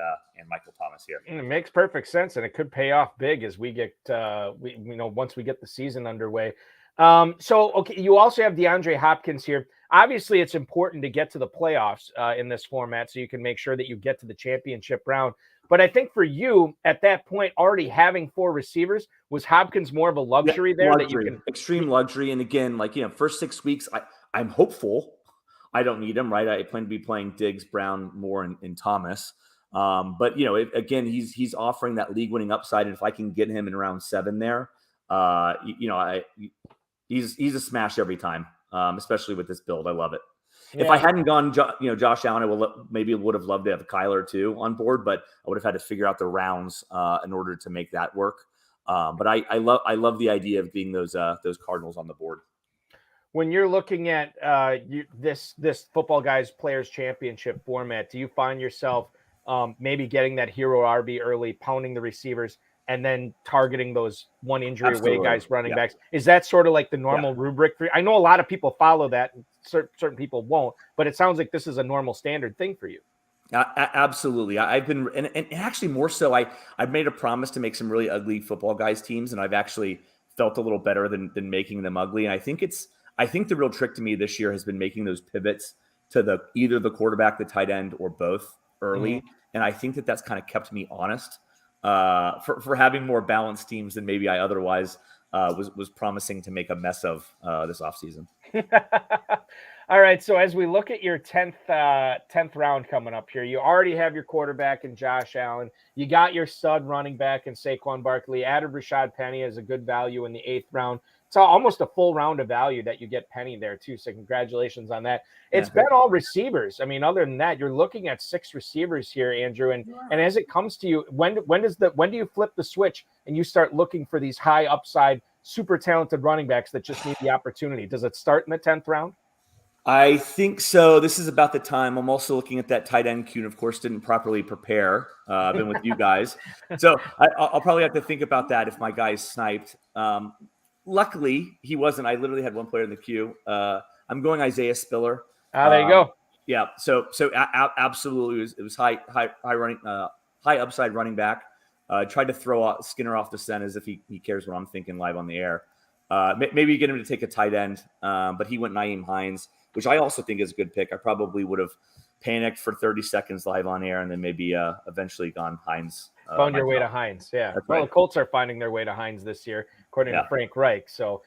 Michael Thomas here. It makes perfect sense, and it could pay off big as we get once we get the season underway. Okay, you also have DeAndre Hopkins here. Obviously, it's important to get to the playoffs in this format so you can make sure that you get to the championship round. But I think for you, at that point, already having 4 receivers, was Hopkins more of a luxury there? Luxury, that you can extreme luxury. And again, first 6 weeks, I'm hopeful. I don't need him, right? I plan to be playing Diggs, Brown, Moore, and Thomas. But again, he's offering that league-winning upside, and if I can get him in round 7 there, he's a smash every time, especially with this build. I love it. Yeah. If I hadn't gone, Josh Allen, I would have loved to have Kyler too on board, but I would have had to figure out the rounds in order to make that work. But I love the idea of being those Cardinals on the board. When you're looking at this Footballguys Players Championship format, do you find yourself maybe getting that hero RB early, pounding the receivers, and then targeting those one injury away guys, running backs? Is that sort of like the normal rubric for you? I know a lot of people follow that, and certain people won't, but it sounds like this is a normal standard thing for you. Absolutely. I've been, and actually more so, I've made a promise to make some really ugly Footballguys teams, and I've actually felt a little better than making them ugly. And I think the real trick to me this year has been making those pivots to either the quarterback, the tight end, or both early. Mm-hmm. And I think that's kind of kept me honest for having more balanced teams than maybe I otherwise was promising to make a mess of this offseason. All right, so as we look at your 10th round coming up here, you already have your quarterback in Josh Allen. You got your stud running back in Saquon Barkley. Added Rashad Penny as a good value in the 8th round. It's almost a full round of value that you get Penny there too, so congratulations on that. It's been all receivers. I mean, other than that, you're looking at 6 receivers here, Andrew. And as it comes to you, when do you flip the switch and you start looking for these high upside, super talented running backs that just need the opportunity? Does it start in the 10th round? I think so. This is about the time. I'm also looking at that tight end queue, and of course didn't properly prepare. I've been with you guys. So I'll probably have to think about that if my guy's sniped. luckily, he wasn't. I literally had one player in the queue. I'm going Isaiah Spiller. There you go. Yeah. So absolutely, it was high running, high upside running back. Tried to throw Skinner off the scent as if he cares what I'm thinking live on the air. Maybe get him to take a tight end, but he went Nyheim Hines, which I also think is a good pick. I probably would have panicked for 30 seconds live on air and then maybe eventually gone Hines. Found your way to Hines. Yeah. That's Well, right. the Colts are finding their way to Hines this year, according to Frank Reich. So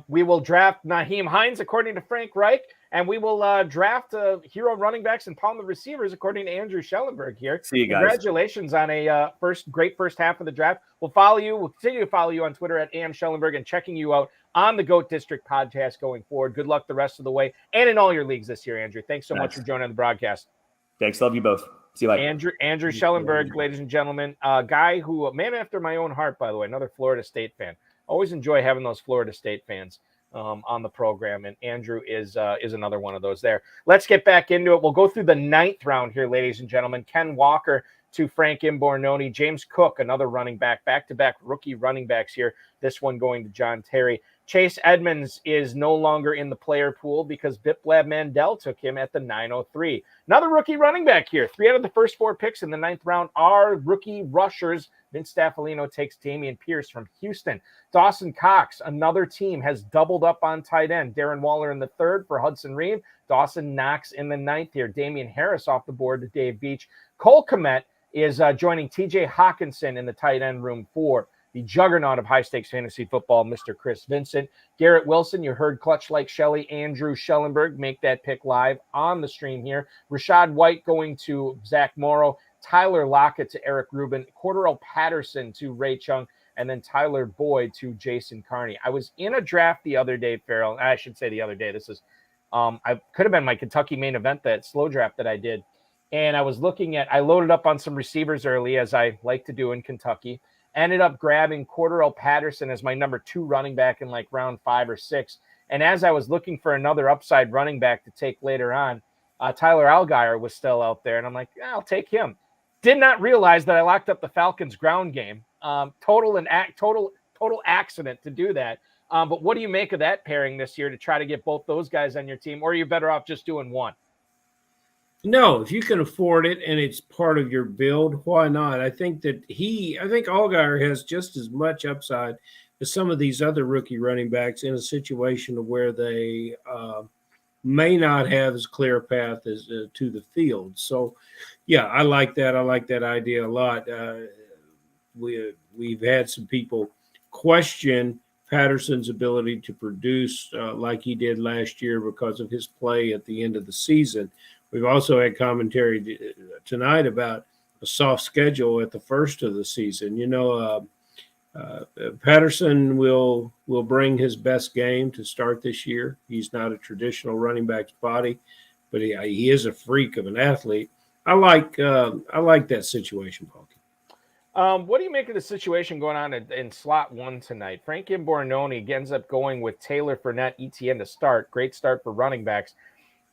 we will draft Nyheim Hines, according to Frank Reich, and we will draft hero running backs and pound the receivers, according to Andrew Schellenberg here. See you guys. Congratulations on a great first half of the draft. We'll continue to follow you on Twitter at AM Schellenberg and checking you out on the GOAT District podcast going forward. Good luck the rest of the way and in all your leagues this year, Andrew. Thanks so much for joining the broadcast. Thanks. Love you both. See you later. Andrew Schellenberg, ladies and gentlemen, a guy who, a man after my own heart, by the way, another Florida State fan. Always enjoy having those Florida State fans on the program, and Andrew is another one of those there. Let's get back into it. We'll go through the 9th round here, ladies and gentlemen. Ken Walker to Frank Imbornoni. James Cook, another running back, back-to-back rookie running backs here. This one going to John Terry. Chase Edmonds is no longer in the player pool because Biplab Mandel took him at the 903. Another rookie running back here. 3 out of the first 4 picks in the 9th round are rookie rushers. Vince Staffolino takes Dameon Pierce from Houston. Dawson Cox, another team, has doubled up on tight end. Darren Waller in the 3rd for Hudson Reed. Dawson Knox in the 9th here. Damian Harris off the board to Dave Beach. Cole Kmet is joining TJ Hockinson in the tight end room for the juggernaut of high-stakes fantasy football, Mr. Chris Vincent. Garrett Wilson, you heard Clutch Like Shelley, Andrew Schellenberg make that pick live on the stream here. Rashad White going to Zach Morrow. Tyler Lockett to Eric Rubin. Cordero Patterson to Ray Chung. And then Tyler Boyd to Jason Carney. I was in a draft the other day, Farrell. I should say the other day. This is, I could have been my Kentucky main event, that slow draft that I did. And I was I loaded up on some receivers early, as I like to do in Kentucky. Ended up grabbing Cordero Patterson as my number 2 running back in like round 5 or 6. And as I was looking for another upside running back to take later on, Tyler Allgeier was still out there. And I'm like, I'll take him. Did not realize that I locked up the Falcons ground game. Total accident to do that. But what do you make of that pairing this year to try to get both those guys on your team? Or are you better off just doing one? No, if you can afford it and it's part of your build, why not? I think Allgeier has just as much upside as some of these other rookie running backs in a situation where they may not have as clear a path as to the field. So, yeah, I like that. I like that idea a lot. We've had some people question Patterson's ability to produce like he did last year because of his play at the end of the season. We've also had commentary tonight about a soft schedule at the first of the season. Patterson will bring his best game to start this year. He's not a traditional running back's body, but he is a freak of an athlete. I like that situation, Paul. What do you make of the situation going on in slot 1 tonight? Frank Imbornoni ends up going with Taylor, Fournette, Etienne to start. Great start for running backs.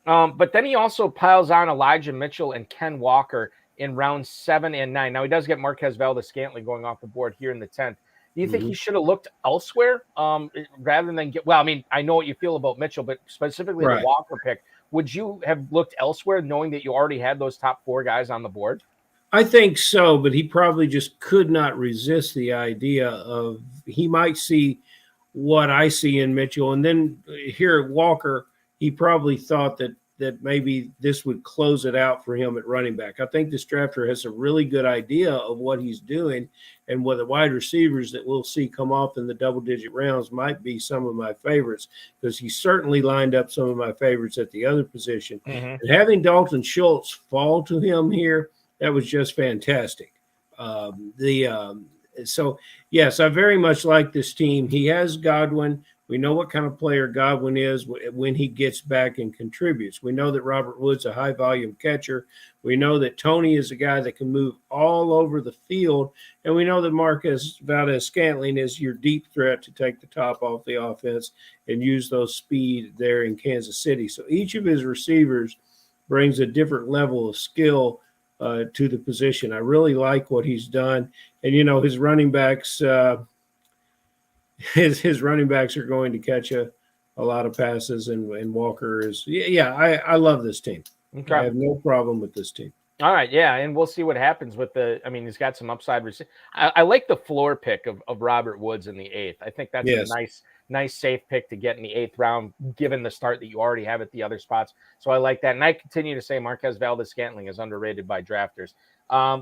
But then he also piles on Elijah Mitchell and Ken Walker in rounds 7 and 9. Now, he does get Marquez Valdes-Scantling going off the board here in the 10th. Do you think he should have looked elsewhere rather than get – well, I mean, I know what you feel about Mitchell, but specifically the Walker pick. Would you have looked elsewhere knowing that you already had those top 4 guys on the board? I think so, but he probably just could not resist the idea of he might see what I see in Mitchell. And then here at Walker – he probably thought that maybe this would close it out for him at running back. I think this drafter has a really good idea of what he's doing, and what the wide receivers that we'll see come off in the double-digit rounds might be some of my favorites, because he certainly lined up some of my favorites at the other position. And having Dalton Schultz fall to him here, that was just fantastic. So, yes, I very much like this team. He has Godwin. We know what kind of player Godwin is when he gets back and contributes. We know that Robert Wood's a high-volume catcher. We know that Tony is a guy that can move all over the field. And we know that Marquez Valdes-Scantling is your deep threat to take the top off the offense and use those speed there in Kansas City. So each of his receivers brings a different level of skill to the position. I really like what he's done. And, his running backs his running backs are going to catch a lot of passes, and Walker is I love this team. Okay. I have no problem with this team. All right, yeah, and we'll see what happens with he's got some upside. I like the floor pick of Robert Woods in the 8th. I think that's a nice safe pick to get in the 8th round, given the start that you already have at the other spots. So I like that, and I continue to say Marquez Valdes-Scantling is underrated by drafters.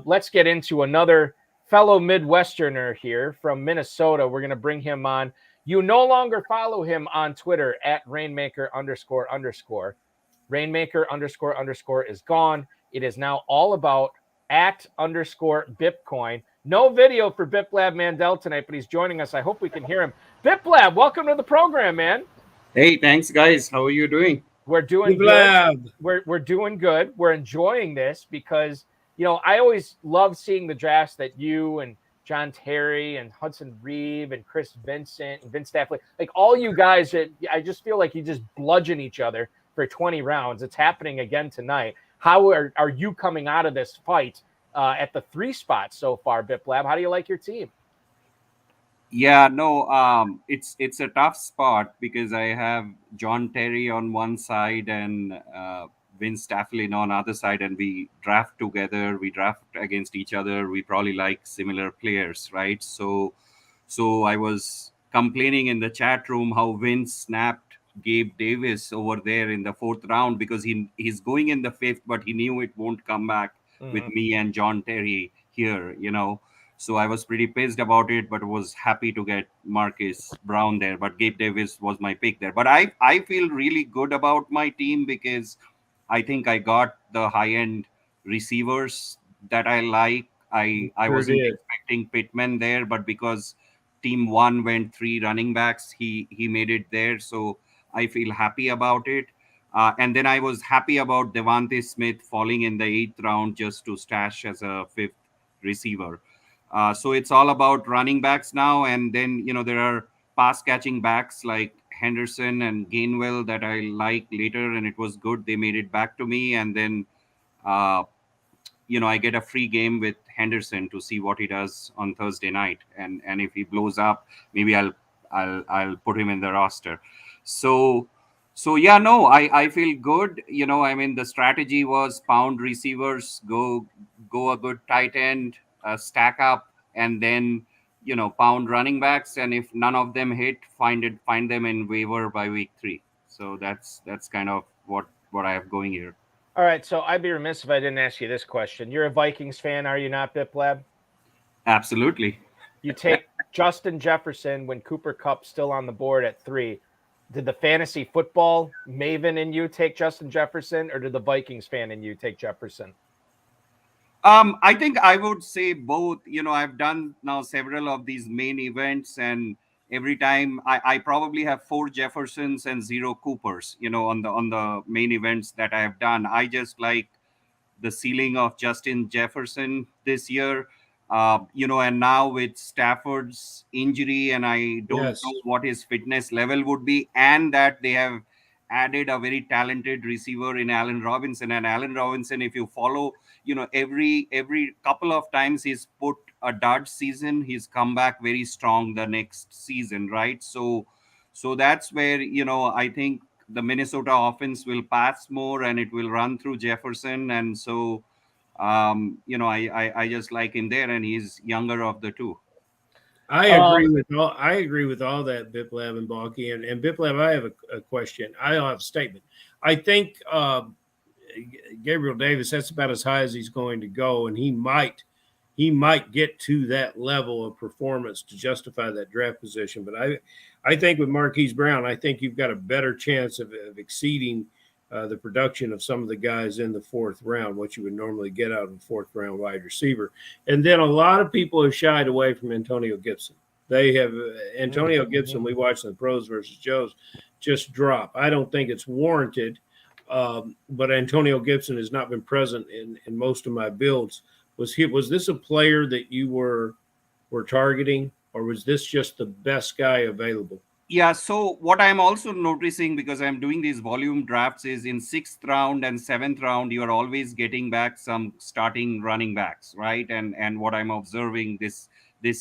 Let's get into another fellow Midwesterner here from Minnesota. We're going to bring him on. You no longer follow him on Twitter at Rainmaker __. Rainmaker __ is gone. It is now all about at _Bipcoin. No video for Biplab Mandel tonight, but he's joining us. I hope we can hear him. Biplab, welcome to the program, man. Hey, thanks, guys. How are you doing? We're doing good. We're doing good. We're enjoying this because, I always love seeing the drafts that you and John Terry and Hudson Reeve and Chris Vincent and Vince Stafford, like all you guys, I just feel like you just bludgeon each other for 20 rounds. It's happening again tonight. How are you coming out of this fight at the 3 spots so far, Biplab? How do you like your team? Yeah, no, it's a tough spot because I have John Terry on one side and Vince Stafford on the other side, and we draft together. We draft against each other. We probably like similar players, right? So I was complaining in the chat room how Vince snapped Gabe Davis over there in the 4th round because he's going in the 5th, but he knew it won't come back with me and John Terry here, So I was pretty pissed about it, but was happy to get Marcus Brown there. But Gabe Davis was my pick there. But I feel really good about my team because I think I got the high-end receivers that I like. I wasn't expecting Pittman there, but because team 1 went 3 running backs, he made it there. So I feel happy about it. And then I was happy about Devontae Smith falling in the 8th round just to stash as a 5th receiver. So it's all about running backs now. And then, there are pass catching backs like Henderson and Gainwell that I like later. And it was good. They made it back to me. And then, I get a free game with Henderson to see what he does on Thursday night. And if he blows up, maybe I'll put him in the roster. So yeah, no, I feel good. The strategy was pound receivers, go a good tight end, stack up, and then, pound running backs. And if none of them hit, find them in waiver by week 3. So that's kind of what I have going here. All right. So I'd be remiss if I didn't ask you this question. You're a Vikings fan, are you not, Biplab? Absolutely. You take Justin Jefferson when Cooper Kupp's still on the board at 3. Did the fantasy football maven in you take Justin Jefferson, or did the Vikings fan in you take Jefferson? I think I would say both. I've done now several of these main events, and every time I probably have 4 Jeffersons and 0 Coopers, on the main events that I have done. I just like the ceiling of Justin Jefferson this year. And now with Stafford's injury, and I don't know what his fitness level would be, and that they have added a very talented receiver in Allen Robinson. And Allen Robinson, if you follow, every couple of times he's put a dud season, he's come back very strong the next season, right? So that's where, I think the Minnesota offense will pass more and it will run through Jefferson. And so, I just like him there, and he's younger of the 2. I agree with all that, Biplab and Balky. And Biplab, I have a question. I have a statement. I think Gabriel Davis, that's about as high as he's going to go, and he might get to that level of performance to justify that draft position. But I think with Marquise Brown, I think you've got a better chance of exceeding the production of some of the guys in the 4th round, what you would normally get out of a 4th round wide receiver. And then a lot of people have shied away from Antonio Gibson. They have Antonio Gibson, we watched the pros versus Joes, just drop. I don't think it's warranted, but Antonio Gibson has not been present in most of my builds. Was this a player that you were targeting, or was this just the best guy available? Yeah, so what I'm also noticing, because I'm doing these volume drafts, is in 6th round and 7th round, you are always getting back some starting running backs, right? And what I'm observing this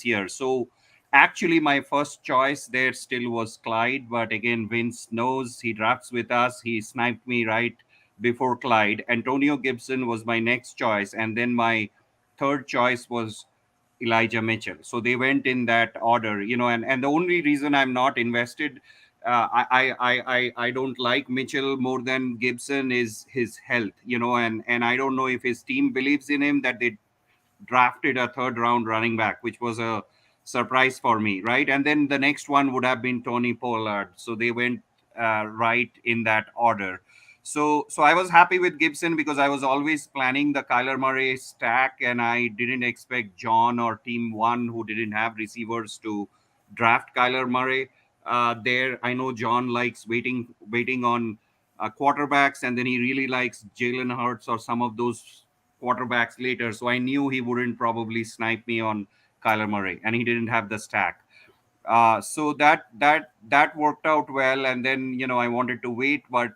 year. So Actually, my first choice there still was Clyde, but again, Vince knows he drafts with us. He sniped me right before Clyde. Antonio Gibson was my next choice, and then my third choice was Elijah Mitchell. So they went in that order, and the only reason I'm not invested, I don't like Mitchell more than Gibson is his health, and I don't know if his team believes in him that they drafted a third round running back, which was a surprise for me, right? And then the next one would have been Tony Pollard. So they went right in that order. So I was happy with Gibson because I was always planning the Kyler Murray stack, and I didn't expect John or Team One, who didn't have receivers, to draft Kyler Murray. There, I know John likes waiting on quarterbacks, and then he really likes Jalen Hurts or some of those quarterbacks later. So I knew he wouldn't probably snipe me on Kyler Murray, and he didn't have the stack. So that worked out well. And then I wanted to wait, but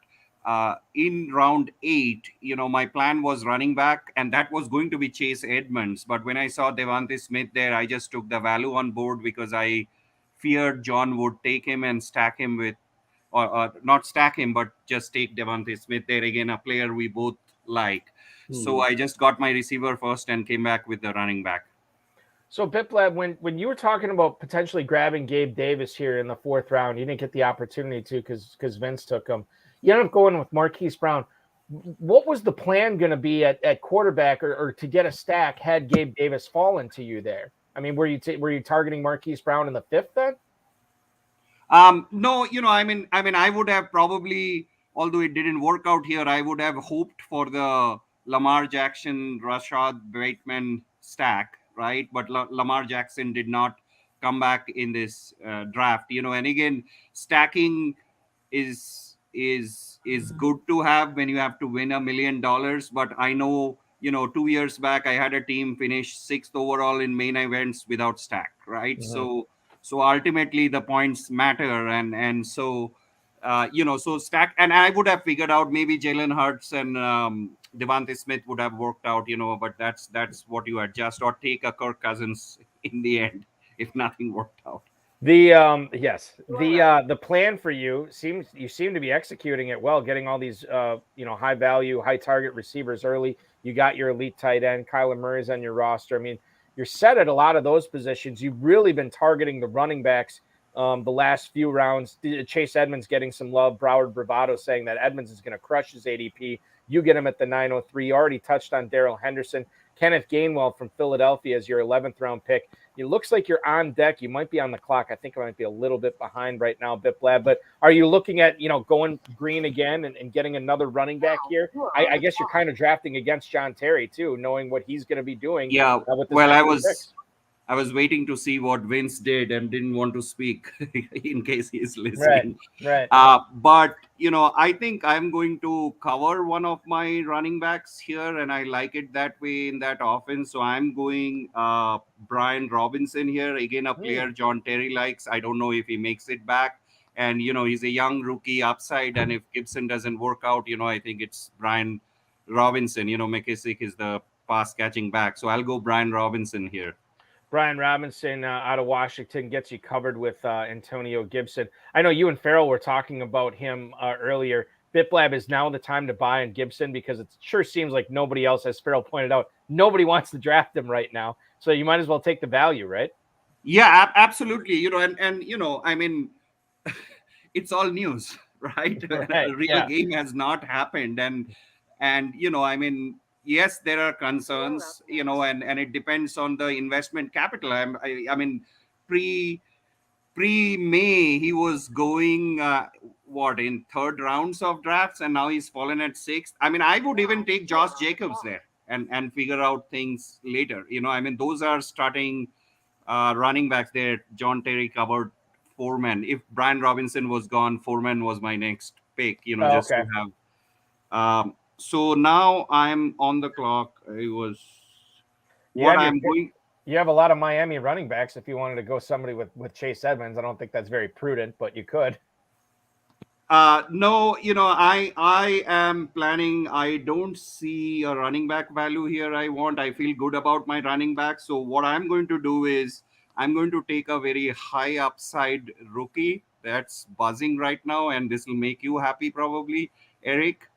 in round 8, my plan was running back, and that was going to be Chase Edmonds. But when I saw Devontae Smith there, I just took the value on board because I feared John would take him and stack him with, or not stack him, but just take Devontae Smith there again, a player we both like. So I just got my receiver first and came back with the running back. So Biplab, when you were talking about potentially grabbing Gabe Davis here in the 4th round, you didn't get the opportunity to because Vince took him. You ended up going with Marquise Brown. What was the plan going to be at quarterback or to get a stack had Gabe Davis fallen to you there? I mean, were you targeting Marquise Brown in the 5th then? No, I would have probably, although it didn't work out here, I would have hoped for the Lamar Jackson, Rashad Bateman stack, right? But Lamar Jackson did not come back in this draft, and again, stacking is good to have when you have to win $1 million. But I know, 2 years back, I had a team finish 6th overall in main events without stack, right? Mm-hmm. So ultimately the points matter, and so so stack, and I would have figured out maybe Jalen Hurts and Devontae Smith would have worked out, but that's what you adjust, or take a Kirk Cousins in the end if nothing worked out. The plan for you seem to be executing it well, getting all these high value, high target receivers early. You got your elite tight end, Kyler Murray's on your roster. I mean, you're set at a lot of those positions. You've really been targeting the running backs the last few rounds. Chase Edmonds getting some love. Broward Bravado saying that Edmonds is going to crush his ADP. You get him at the 903. You already touched on Darrell Henderson. Kenneth Gainwell from Philadelphia as your 11th round pick. It looks like you're on deck. You might be on the clock. I think I might be a little bit behind right now, Biplab. But are you looking at, going green again and getting another running back here? I guess you're kind of drafting against John Terry, too, knowing what he's going to be doing. Yeah, well, I was waiting to see what Vince did and didn't want to speak in case he's listening. Right. But, I think I'm going to cover one of my running backs here, and I like it that way in that offense. So I'm going Brian Robinson here. Again, a player John Terry likes. I don't know if he makes it back. And, he's a young rookie upside. And if Gibson doesn't work out, I think it's Brian Robinson. McKissick is the pass catching back. So I'll go Brian Robinson here. Brian Robinson out of Washington gets you covered with Antonio Gibson. I know you and Farrell were talking about him earlier. Biplab is now the time to buy on Gibson because it sure seems like nobody else, as Farrell pointed out, nobody wants to draft him right now. So you might as well take the value, right? Yeah, absolutely. I mean, it's all news, right? Right, A real game has not happened. And I mean, yes, there are concerns, and it depends on the investment capital. I mean, pre-May, he was going, in 3rd rounds of drafts, and now he's fallen at 6th. I mean, I would even take Josh Jacobs there and figure out things later. I mean, those are starting running backs there. John Terry covered Foreman. If Brian Robinson was gone, Foreman was my next pick, just to have. So now I'm on the clock. You have a lot of Miami running backs. If you wanted to go somebody with Chase Edmonds, I don't think that's very prudent, but you could. No, I am planning. I don't see a running back value here. I feel good about my running back. So what I'm going to do is I'm going to take a very high upside rookie that's buzzing right now, and this will make you happy probably, Eric.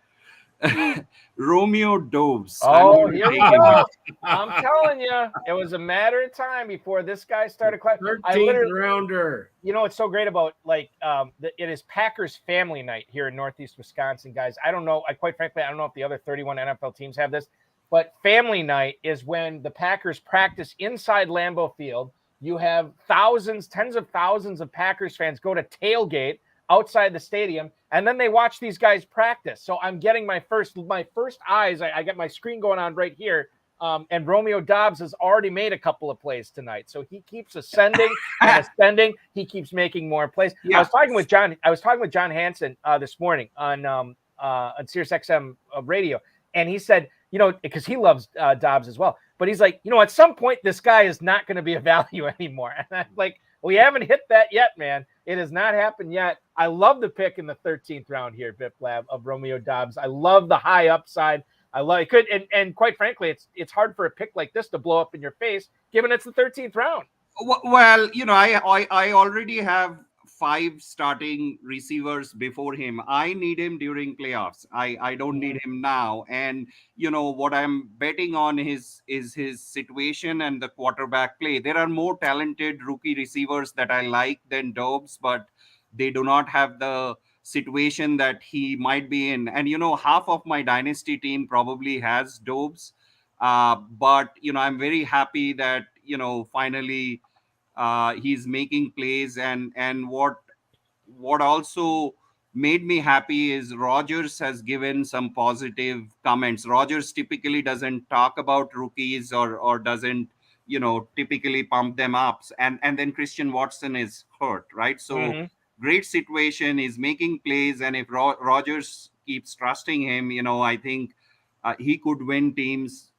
Romeo Dobbs. I'm Oh, going to here we take him. go. I'm telling you, it was a matter of time before this guy started clapping. 13th rounder. You know what's so great about it is Packers family night here in Northeast Wisconsin, guys. I don't know. Quite frankly, I don't know if the other 31 NFL teams have this, but family night is when the Packers practice inside Lambeau Field. You have tens of thousands of Packers fans go to tailgate outside the stadium, and then they watch these guys practice. So I'm getting my first eyes. I got my screen going on right here. And Romeo Dobbs has already made a couple of plays tonight. So he keeps ascending and ascending. He keeps making more plays. Yeah. I was talking with John Hansen this morning on Sirius XM radio. And he said, because he loves Dobbs as well, but he's like, at some point this guy is not going to be a value anymore. And I'm like, we haven't hit that yet, man. It has not happened yet. I love the pick in the 13th round here, Biplab, of Romeo Dobbs. I love the high upside. I love it. And quite frankly, it's hard for a pick like this to blow up in your face, given it's the 13th round. Well, I already have 5 starting receivers before him. I need him during playoffs. I don't need him now. And what I'm betting on is his situation and the quarterback play. There are more talented rookie receivers that I like than Dobbs, but they do not have the situation that he might be in. And half of my dynasty team probably has Dobbs. But I'm very happy that finally he's making plays, and what also made me happy is Rodgers has given some positive comments. Rodgers typically doesn't talk about rookies or doesn't typically pump them up, and then Christian Watson is hurt, right? So great situation, is making plays, and if Rodgers keeps trusting him, I think he could win teams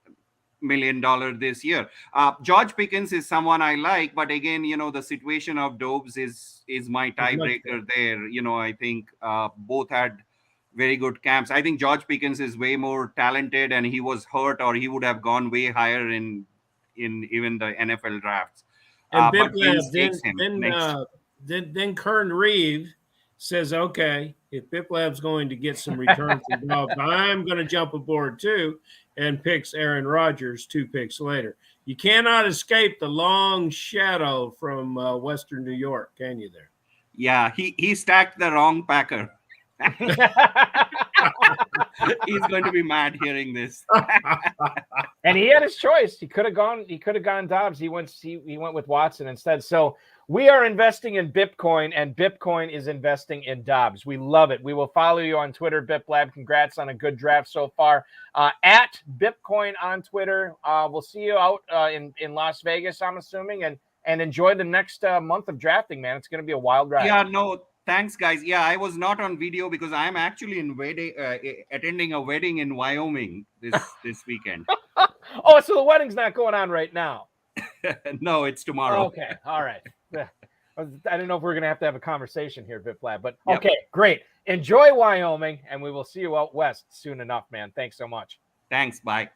$1 million this year. George Pickens is someone I like, but again, the situation of Dobbs is my tiebreaker there. I think both had very good camps. I think George Pickens is way more talented, and he was hurt, or he would have gone way higher in even the NFL drafts. And But Vince takes him next. Then Kern Reeve says, okay, if Biplab's going to get some return from Dobbs, I'm going to jump aboard too, and picks Aaron Rodgers 2 picks later. You cannot escape the long shadow from Western New York, can you there? Yeah, he stacked the wrong Packer. He's going to be mad hearing this. And he had his choice. He could have gone Dobbs. He went with Watson instead. So we are investing in Bitcoin, and Bitcoin is investing in Dobbs. We love it. We will follow you on Twitter, Biplab. Congrats on a good draft so far. At Bitcoin on Twitter. We'll see you out in Las Vegas, I'm assuming, and enjoy the next month of drafting, man. It's going to be a wild ride. Yeah, no, thanks, guys. Yeah, I was not on video because I'm actually attending a wedding in Wyoming this weekend. Oh, so the wedding's not going on right now. No, it's tomorrow. Okay, all right. I didn't know if we were going to have a conversation here, Biplab, but okay, great. Enjoy Wyoming, and we will see you out west soon enough, man. Thanks so much. Thanks, bye.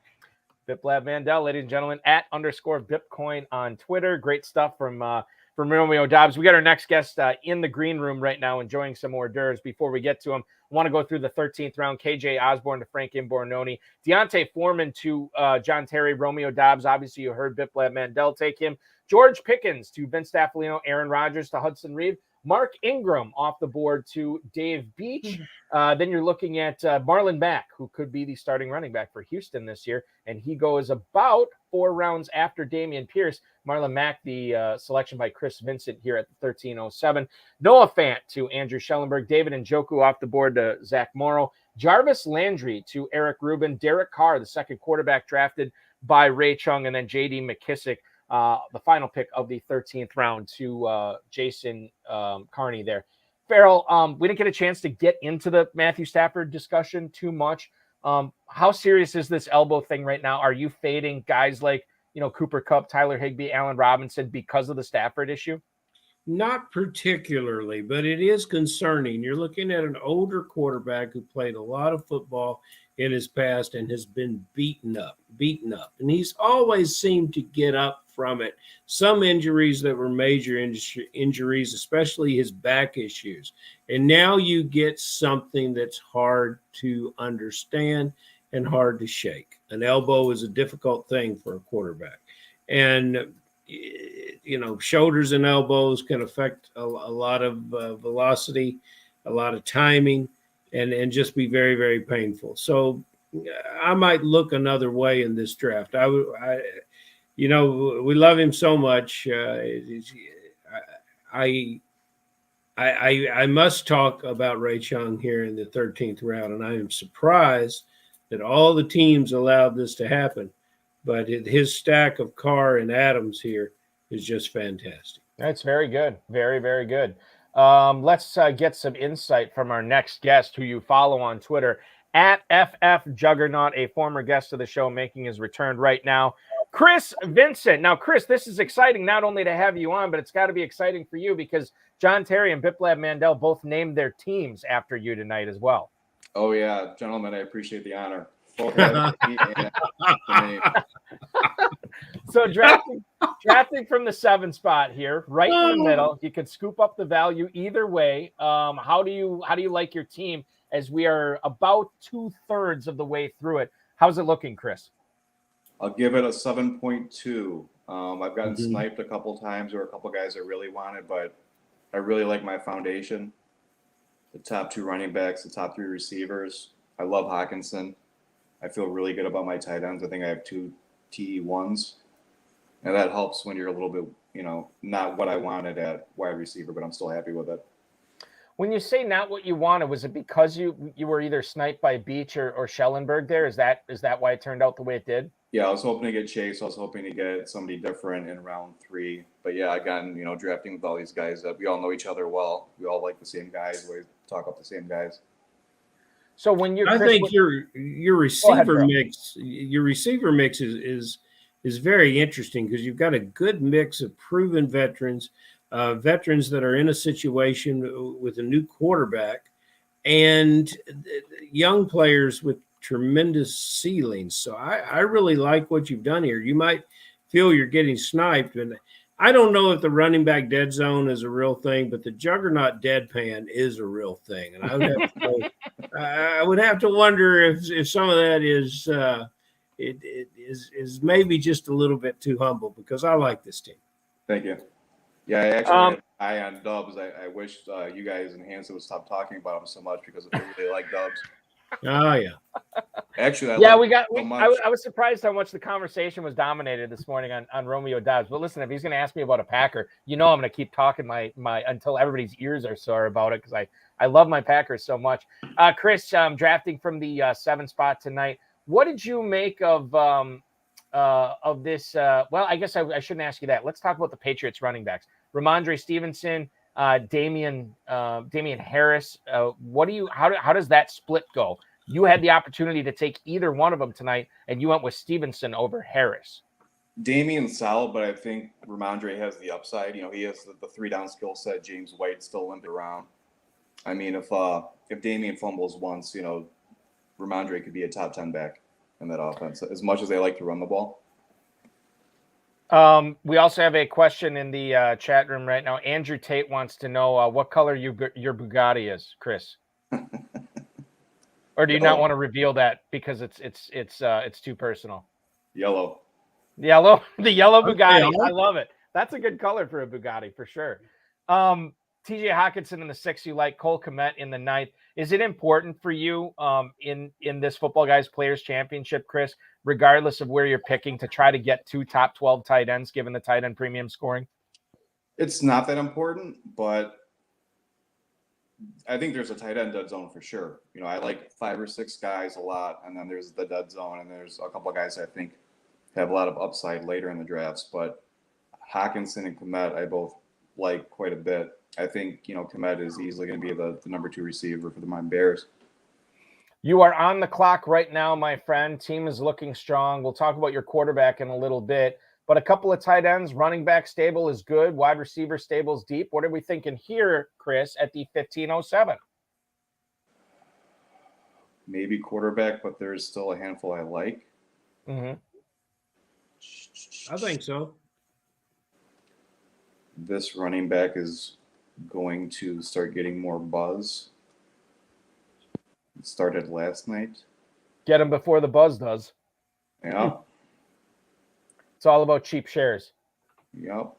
Biplab Mandel, ladies and gentlemen, at _Bitcoin on Twitter. Great stuff from Romeo Dobbs. We got our next guest in the green room right now, enjoying some hors d'oeuvres. Before we get to him, I want to go through the 13th round. KJ Osborne to Frank Imbornoni, Deontay Foreman to John Terry, Romeo Dobbs. Obviously, you heard Biplab Mandel take him. George Pickens to Vince Staffolino, Aaron Rodgers to Hudson Reeve. Mark Ingram off the board to Dave Beach. Then you're looking at Marlon Mack, who could be the starting running back for Houston this year. And he goes about 4 rounds after Dameon Pierce. Marlon Mack, the selection by Chris Vincent here at the 1307. Noah Fant to Andrew Schellenberg. David Njoku off the board to Zach Morrow. Jarvis Landry to Eric Rubin. Derek Carr, the second quarterback drafted by Ray Chung. And then J.D. McKissick, the final pick of the 13th round to Jason Carney there. Farrell, we didn't get a chance to get into the Matthew Stafford discussion too much. How serious is this elbow thing right now? Are you fading guys like, Cooper Kupp, Tyler Higbee, Allen Robinson because of the Stafford issue? Not particularly, but it is concerning. You're looking at an older quarterback who played a lot of football in his past and has been beaten up. And he's always seemed to get up from it. Some injuries that were major injuries, especially his back issues. And now you get something that's hard to understand and hard to shake. An elbow is a difficult thing for a quarterback. And, shoulders and elbows can affect a lot of velocity, a lot of timing, and just be very, very painful. So I might look another way in this draft. We love him so much. I must talk about Ray Chung here in the 13th round, and I am surprised that all the teams allowed this to happen. But his stack of Carr and Adams here is just fantastic. That's very good. Very, very good. Let's get some insight from our next guest, who you follow on Twitter, at FF Juggernaut, a former guest of the show making his return right now, Chris Vincent. Now, Chris, this is exciting not only to have you on, but it's got to be exciting for you because John Terry and Biplab Mandel both named their teams after you tonight as well. Oh, yeah. Gentlemen, I appreciate the honor. So drafting from the 7 spot here, right in the middle. You could scoop up the value either way. How do you like your team as we are about 2/3 of the way through it? How's it looking, Chris? I'll give it a 7.2. I've gotten sniped a couple times, or a couple guys I really wanted, but I really like my foundation. The top 2 running backs, the top 3 receivers. I love Hockinson. I feel really good about my tight ends. I think I have 2 TE1s. And that helps when you're a little bit, not what I wanted at wide receiver, but I'm still happy with it. When you say not what you wanted, was it because you were either sniped by Beach or Schellenberg there? Is that why it turned out the way it did? Yeah, I was hoping to get Chase. I was hoping to get somebody different in round 3. But yeah, again, drafting with all these guys that we all know each other well. We all like the same guys. We talk up the same guys. So when I think your receiver mix, is very interesting because you've got a good mix of proven veterans, veterans that are in a situation with a new quarterback, and young players with tremendous ceilings. So I really like what you've done here. You might feel you're getting sniped, and I don't know if the running back dead zone is a real thing, but the juggernaut deadpan is a real thing. And I would have to wonder if some of that is is maybe just a little bit too humble, because I like this team. Thank you. Yeah, I actually had an eye on Dubs. I wish you guys and Hanson would stop talking about him so much, because I really like Dubs. Oh, yeah. Actually, I was surprised how much the conversation was dominated this morning on Romeo Dobbs. But listen, if he's going to ask me about a Packer, I'm going to keep talking my until everybody's ears are sore about it, because I love my Packers so much. Chris, drafting from the 7 spot tonight, what did you make of this? Well, I guess I shouldn't ask you that. Let's talk about the Patriots running backs. Ramondre Stevenson, Damian Harris. How does that split go? You had the opportunity to take either one of them tonight, and you went with Stevenson over Harris. Damian's solid, but I think Ramondre has the upside. He has the 3-down skill set. James White still limping around. I mean, if Damian fumbles once, Ramondre could be a top 10 back in that offense, as much as they like to run the ball. We also have a question in the chat room right now. Andrew Tate wants to know what color your Bugatti is, Chris. Or do you not want to reveal that because it's too personal? Yellow. The yellow Bugatti. I love it. That's a good color for a Bugatti for sure. TJ Hockinson in the 6th, you like Cole Kmet in the 9th. Is it important for you in this Football Guys Players Championship, Chris, regardless of where you're picking, to try to get 2 top 12 tight ends given the tight end premium scoring? It's not that important, but I think there's a tight end dead zone for sure. I like 5 or 6 guys a lot, and then there's the dead zone, and there's a couple of guys I think have a lot of upside later in the drafts. But Hockinson and Kmet I both like quite a bit. I think, Kmet is easily going to be the number 2 receiver for the Miami Bears. You are on the clock right now, my friend. Team is looking strong. We'll talk about your quarterback in a little bit. But a couple of tight ends, running back stable is good. Wide receiver stable is deep. What are we thinking here, Chris, at the 1507? Maybe quarterback, but there's still a handful I like. Mm-hmm. I think so. this running back is going to start getting more buzz. It started last night. Get him before the buzz does. Yeah. It's all about cheap shares. Yep.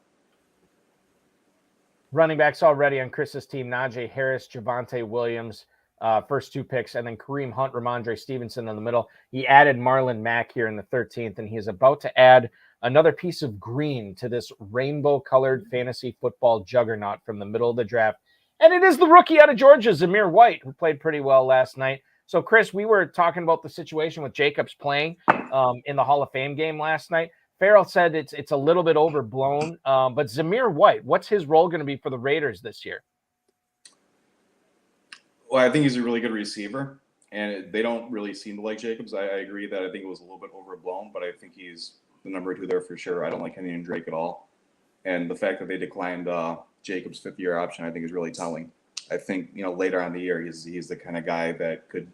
Running backs already on Chris's team: Najee Harris, Javonte Williams, first 2 picks, and then Kareem Hunt, Ramondre Stevenson in the middle. He added Marlon Mack here in the 13th, and he is about to add another piece of green to this rainbow-colored fantasy football juggernaut from the middle of the draft. And it is the rookie out of Georgia, Zamir White, who played pretty well last night. So, Chris, we were talking about the situation with Jacobs playing in the Hall of Fame game last night. Farrell said it's a little bit overblown, but Zamir White, what's his role going to be for the Raiders this year? Well, I think he's a really good receiver, and they don't really seem to like Jacobs. I agree that I think it was a little bit overblown, but I think he's the number 2 there for sure. I don't like Kenyon Drake at all. And the fact that they declined Jacobs' 5th-year option, I think, is really telling. I think, later on in the year, he's the kind of guy that could,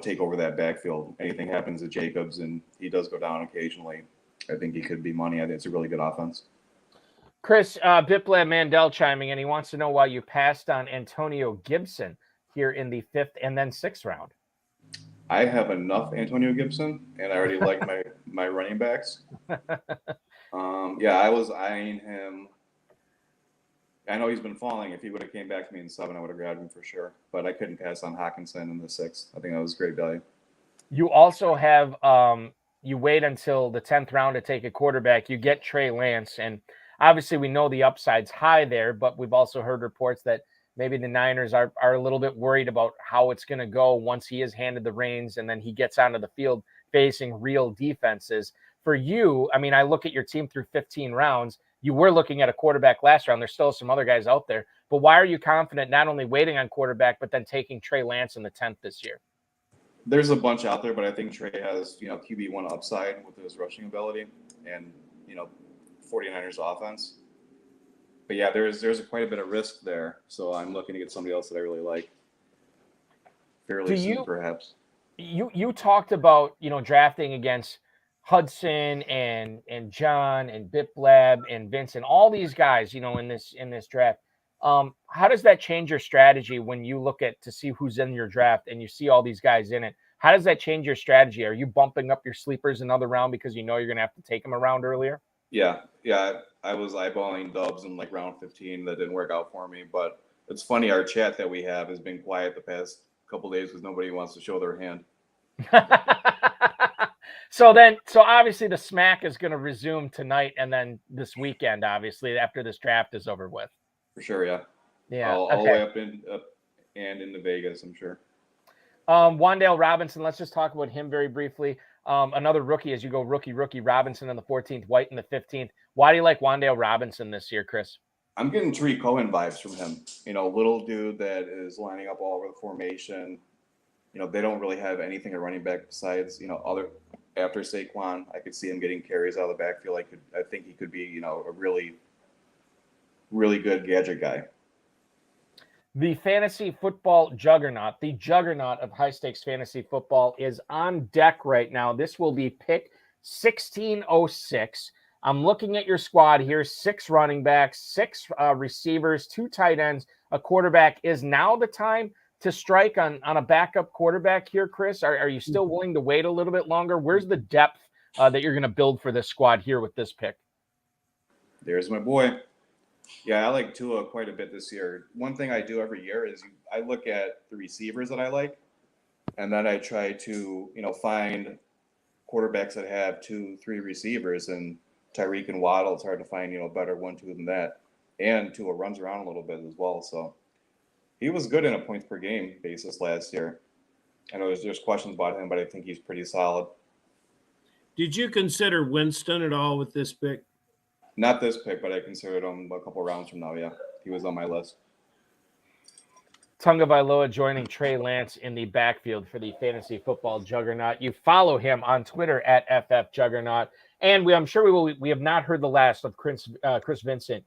take over that backfield. Anything happens to Jacobs, and he does go down occasionally, I think he could be money. I think it's a really good offense. Chris, Biplab Mandel chiming in. He wants to know why you passed on Antonio Gibson here in the 5th and then 6th round. I have enough Antonio Gibson, and I already like my running backs. I was eyeing him. I know he's been falling. If he would have came back to me in 7, I would have grabbed him for sure. But I couldn't pass on Hockinson in the 6th. I think that was great value. You also have you wait until the 10th round to take a quarterback. You get Trey Lance, and obviously we know the upside's high there, but we've also heard reports that maybe the Niners are a little bit worried about how it's going to go once he is handed the reins and then he gets onto the field facing real defenses. For you, I mean, I look at your team through 15 rounds. You were looking at a quarterback last round. There's still some other guys out there. But why are you confident not only waiting on quarterback, but then taking Trey Lance in the 10th this year? There's a bunch out there, but I think Trey has, QB1 upside with his rushing ability and, 49ers offense. But yeah, there's quite a bit of risk there. So I'm looking to get somebody else that I really like fairly soon, perhaps. You talked about, drafting against Hudson and John and Biplab and Vincent, all these guys, in this draft. How does that change your strategy when you look at to see who's in your draft and you see all these guys in it? How does that change your strategy? Are you bumping up your sleepers another round because you're going to have to take them a round earlier? Yeah. I was eyeballing Dubs in round 15. That didn't work out for me, but it's funny. Our chat that we have has been quiet the past couple of days because nobody wants to show their hand. So obviously the smack is going to resume tonight and then this weekend, obviously, after this draft is over with. For sure, yeah. Yeah. All the way up and into Vegas, I'm sure. Wandel Robinson, let's just talk about him very briefly. Another rookie as you go rookie, Robinson in the 14th, White in the 15th. Why do you like Wandel Robinson this year, Chris? I'm getting Tariq Cohen vibes from him. Little dude that is lining up all over the formation. They don't really have anything at running back besides, other after Saquon. I could see him getting carries out of the backfield. I think he could be, a really, really good gadget guy. The fantasy football juggernaut, the juggernaut of high-stakes fantasy football is on deck right now. This will be pick 1606. I'm looking at your squad here, 6 running backs, 6 receivers, 2 tight ends, a quarterback. Is now the time to strike on a backup quarterback here, Chris? Are you still willing to wait a little bit longer? Where's the depth that you're going to build for this squad here with this pick? There's my boy. Yeah, I like Tua quite a bit this year. One thing I do every year is I look at the receivers that I like, and then I try to, find quarterbacks that have 2-3 receivers. And Tyreek and Waddle, it's hard to find, better 1-2 than that. And Tua runs around a little bit as well. So he was good in a points per game basis last year. I know there's questions about him, but I think he's pretty solid. Did you consider Winston at all with this pick? Not this pick, but I considered him a couple rounds from now. Yeah, he was on my list. Tunga Vailoa joining Trey Lance in the backfield for the fantasy football juggernaut. You follow him on Twitter at FFJuggernaut. And I'm sure we have not heard the last of Chris Vincent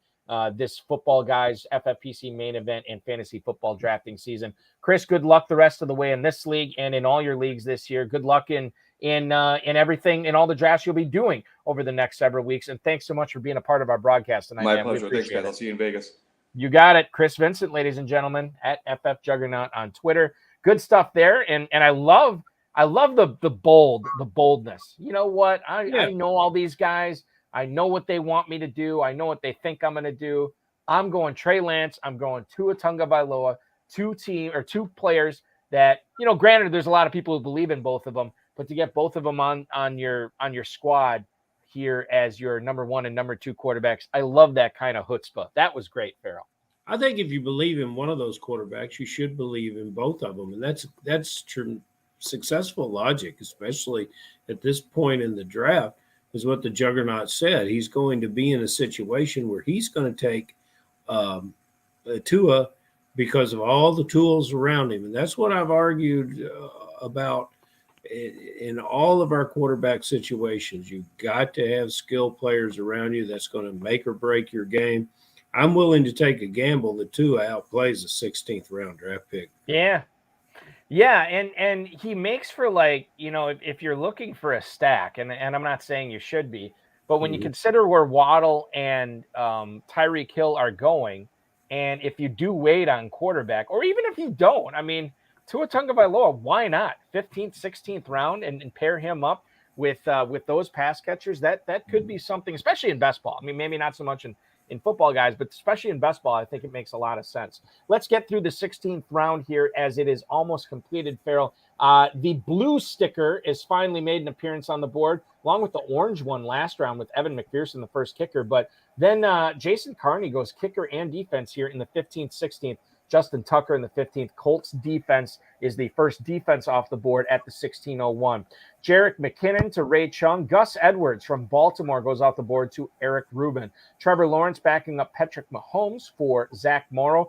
this Footballguys FFPC main event and fantasy football drafting season. Chris, good luck the rest of the way in this league and in all your leagues this year. Good luck in in everything, in all the drafts you'll be doing over the next several weeks. And thanks so much for being a part of our broadcast tonight. My man. pleasure. Thanks, guys. I'll see you in Vegas. You got it. Chris Vincent, ladies and gentlemen, at FF Juggernaut on Twitter. Good stuff there. And I love the boldness. You know what? I know all these guys. I know what they want me to do. I know what they think I'm going to do. I'm going Trey Lance. I'm going Tua Tagovailoa, two players that, granted, there's a lot of people who believe in both of them, but to get both of them on your squad here as your number 1 and number 2 quarterbacks, I love that kind of chutzpah. That was great, Farrell. I think if you believe in one of those quarterbacks, you should believe in both of them, and that's successful logic, especially at this point in the draft, is what the Juggernaut said. He's going to be in a situation where he's going to take Tua because of all the tools around him. And that's what I've argued about in all of our quarterback situations. You've got to have skilled players around you that's going to make or break your game. I'm willing to take a gamble that Tua outplays a 16th round draft pick. Yeah. Yeah, and he makes for, like, if you're looking for a stack, and I'm not saying you should be, but when you consider where Waddle and Tyreek Hill are going, and if you do wait on quarterback, or even if you don't, I mean, Tua Tagovailoa, why not 15th, 16th round and pair him up with those pass catchers? That could be something, especially in best ball. I mean, maybe not so much in football, guys, but especially in best ball, I think it makes a lot of sense. Let's get through the 16th round here as it is almost completed, Farrell. The blue sticker is finally made an appearance on the board, along with the orange one last round with Evan McPherson, the first kicker. But then Jason Carney goes kicker and defense here in the 15th, 16th. Justin Tucker in the 15th. Colts defense is the first defense off the board at the 1601. Jerick McKinnon to Ray Chung. Gus Edwards from Baltimore goes off the board to Eric Rubin. Trevor Lawrence backing up Patrick Mahomes for Zach Morrow.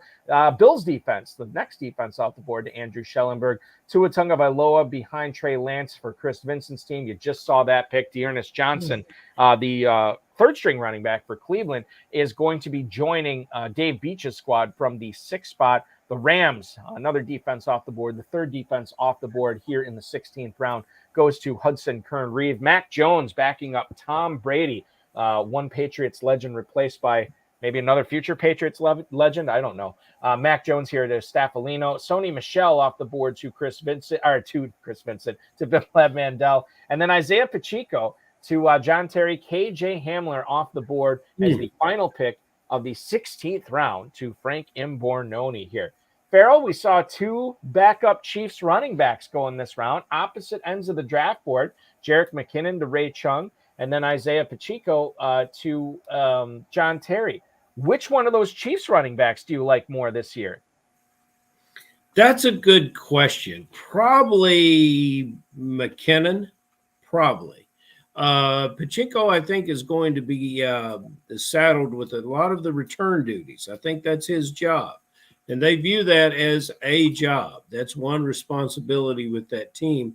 Bills defense, the next defense off the board to Andrew Schellenberg. Tua Tagovailoa behind Trey Lance for Chris Vincent's team. You just saw that pick. Dearness Johnson, the third-string running back for Cleveland, is going to be joining Dave Beach's squad from the 6th spot. The Rams, another defense off the board. The third defense off the board here in the 16th round goes to Hudson Kern-Reeve. Mac Jones backing up Tom Brady, one Patriots legend replaced by maybe another future Patriots legend. I don't know. Mac Jones here to Staffolino. Sony Michel off the board to to Bill Mandel. And then Isaiah Pacheco to John Terry. KJ Hamler off the board as the final pick of the 16th round to Frank Imbornoni here. Farrell, we saw two backup Chiefs running backs go in this round, opposite ends of the draft board. Jerick McKinnon to Ray Chung, and then Isaiah Pacheco to John Terry. Which one of those Chiefs running backs do you like more this year? That's a good question. Probably McKinnon, probably. Pacheco, I think, is going to be saddled with a lot of the return duties. I think that's his job. And they view that as a job. That's one responsibility with that team.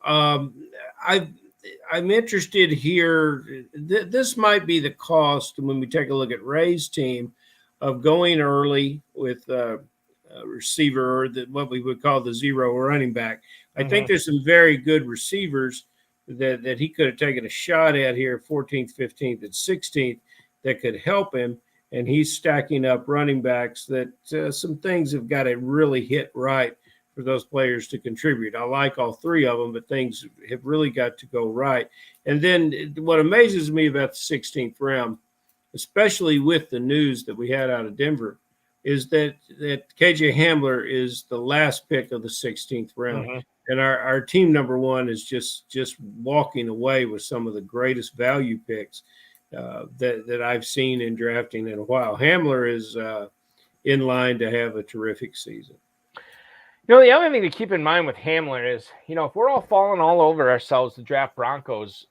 I'm interested here. This might be the cost when we take a look at Ray's team of going early with a receiver, or what we would call the zero running back. I think there's some very good receivers that he could have taken a shot at here, 14th, 15th, and 16th, that could help him. And he's stacking up running backs that some things have got to really hit right for those players to contribute. I like all three of them, but things have really got to go right. And then what amazes me about the 16th round, especially with the news that we had out of Denver, is that KJ Hamler is the last pick of the 16th round. And our team number one is just walking away with some of the greatest value picks that I've seen in drafting in a while. Hamler is in line to have a terrific season. You know, the other thing to keep in mind with Hamler is, you know, if we're all falling all over ourselves to draft Broncos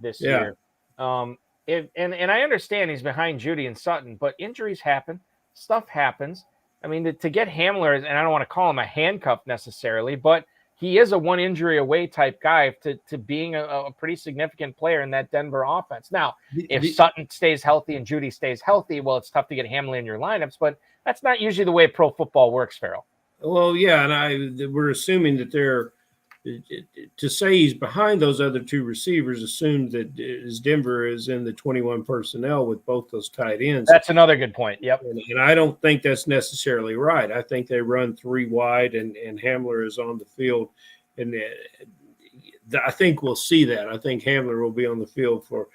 this year, and I understand he's behind Judy and Sutton, but injuries happen, stuff happens. I mean, to get Hamler, and I don't want to call him a handcuff necessarily, but he is a one injury away type guy to being a pretty significant player in that Denver offense. Now, if Sutton stays healthy and Judy stays healthy, well, it's tough to get Hamler in your lineups, but that's not usually the way pro football works, Farrell. Well, yeah, and we're assuming that they're to say he's behind those other two receivers assumed that Denver is in the 21 personnel with both those tight ends. That's another good point. Yep. And I don't think that's necessarily right. I think they run three wide and Hamler is on the field. And I think we'll see that. I think Hamler will be on the field for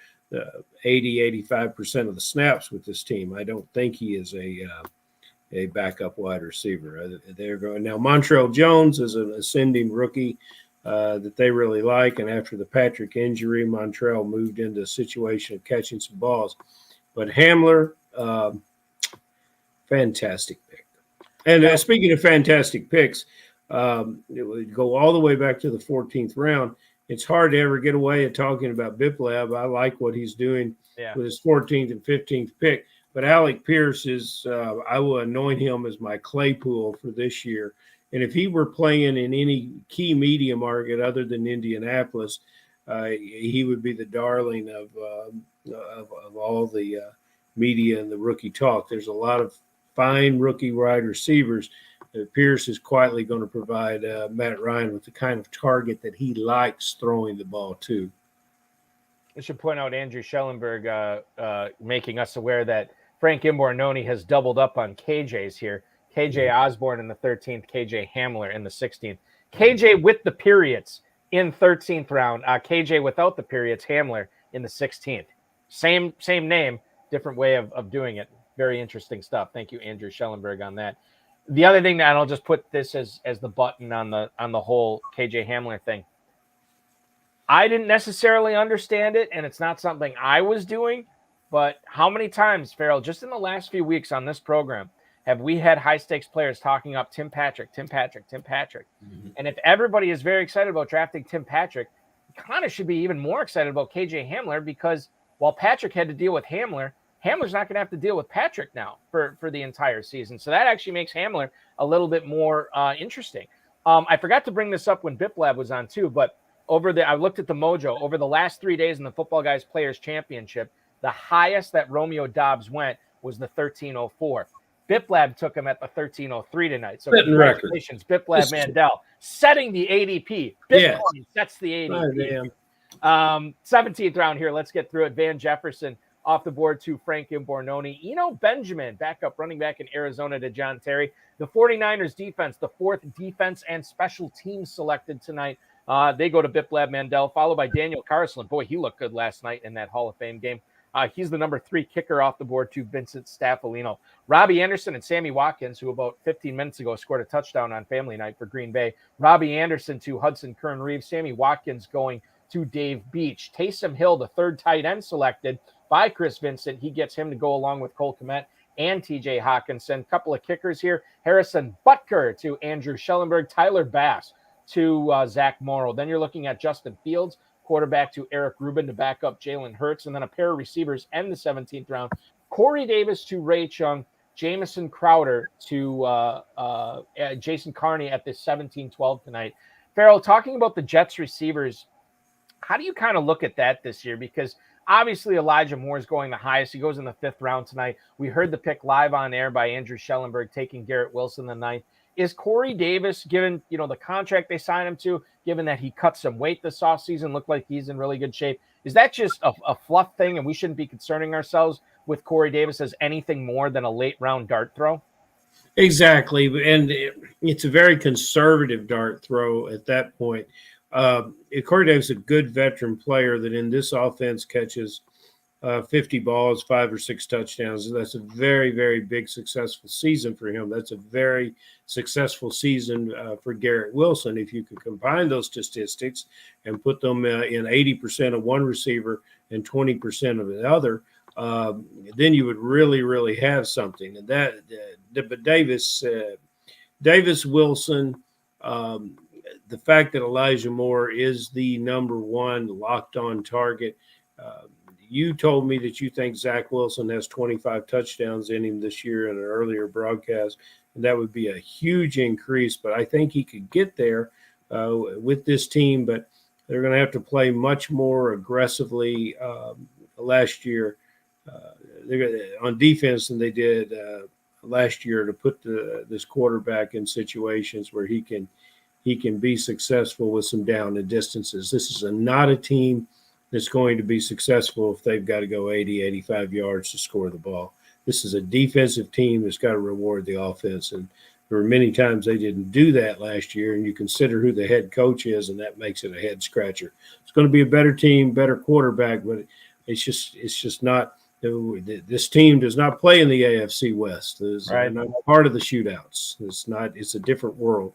80-85% of the snaps with this team. I don't think he is a backup wide receiver. They're going now. Montreal Jones is an ascending rookie that they really like, and after the Patrick injury, Montreal moved into a situation of catching some balls. But Hamler, fantastic pick. And speaking of fantastic picks, it would go all the way back to the 14th round. It's hard to ever get away at talking about Biplab. I like what he's doing with his 14th and 15th pick. But Alec Pierce is, I will anoint him as my Claypool for this year. And if he were playing in any key media market other than Indianapolis, he would be the darling of all the media and the rookie talk. There's a lot of fine rookie wide receivers. Pierce is quietly going to provide Matt Ryan with the kind of target that he likes throwing the ball to. I should point out Andrew Schellenberg making us aware that Frank Imbornoni has doubled up on KJs here. KJ Osborne in the 13th, KJ Hamler in the 16th. KJ with the periods in 13th round. KJ without the periods, Hamler in the 16th. Same name, different way of doing it. Very interesting stuff. Thank you, Andrew Schellenberg, on that. The other thing that I'll just put this as the button on the whole KJ Hamler thing. I didn't necessarily understand it, and it's not something I was doing. But how many times, Farrell, just in the last few weeks on this program, have we had high-stakes players talking up Tim Patrick? Mm-hmm. And if everybody is very excited about drafting Tim Patrick, kind of should be even more excited about KJ Hamler, because while Patrick had to deal with Hamler's not going to have to deal with Patrick now for the entire season. So that actually makes Hamler a little bit more interesting. I forgot to bring this up when Biplab was on too, but I looked at the mojo over the last 3 days in the Footballguys Players Championship. The highest that Romeo Dobbs went was the 1304. Biplab took him at the 1303 tonight. So congratulations, Biplab Mandel, setting the ADP. Bitcoin sets the ADP. 17th round here. Let's get through it. Van Jefferson off the board to Frank Imbornoni. Eno Benjamin, backup running back in Arizona to John Terry. The 49ers defense, the fourth defense and special teams selected tonight. They go to Biplab Mandel, followed by Daniel Carlson. Boy, he looked good last night in that Hall of Fame game. He's the number 3 kicker off the board to Vincent Staffolino. Robbie Anderson and Sammy Watkins, who about 15 minutes ago scored a touchdown on family night for Green Bay. Robbie Anderson to Hudson Kern-Reeves. Sammy Watkins going to Dave Beach. Taysom Hill, the third tight end selected by Chris Vincent. He gets him to go along with Cole Kmet and TJ Hockinson. Couple of kickers here. Harrison Butker to Andrew Schellenberg. Tyler Bass to Zach Morrow. Then you're looking at Justin Fields, quarterback, to Eric Rubin to back up Jalen Hurts, and then a pair of receivers and the 17th round. Corey Davis to Ray Chung, Jamison Crowder to Jason Carney at the 17-12 tonight. Farrell, talking about the Jets receivers, how do you kind of look at that this year? Because obviously Elijah Moore is going the highest. He goes in the 5th round tonight. We heard the pick live on air by Andrew Schellenberg taking Garrett Wilson the 9th. Is Corey Davis, given the contract they signed him to, given that he cut some weight this offseason, looked like he's in really good shape, is that just a fluff thing and we shouldn't be concerning ourselves with Corey Davis as anything more than a late round dart throw? Exactly. And it's a very conservative dart throw at that point. Corey Davis is a good veteran player that in this offense catches 50 balls, 5 or 6 touchdowns. That's a very, very big successful season for him. That's a very successful season for Garrett Wilson. If you could combine those statistics and put them in 80% of one receiver and 20% of the other, then you would really, really have something. And but Davis, Wilson, the fact that Elijah Moore is the number 1 locked on target. You told me that you think Zach Wilson has 25 touchdowns in him this year in an earlier broadcast, and that would be a huge increase. But I think he could get there with this team, but they're going to have to play much more aggressively last year on defense than they did last year to put this quarterback in situations where he can he can be successful with some down and distances. This is not a team that's going to be successful if they've got to go 80, 85 yards to score the ball. This is a defensive team that's got to reward the offense. And there were many times they didn't do that last year, and you consider who the head coach is, and that makes it a head scratcher. It's going to be a better team, better quarterback, but it's just not. This team does not play in the AFC West. They're not part of the shootouts. It's a different world.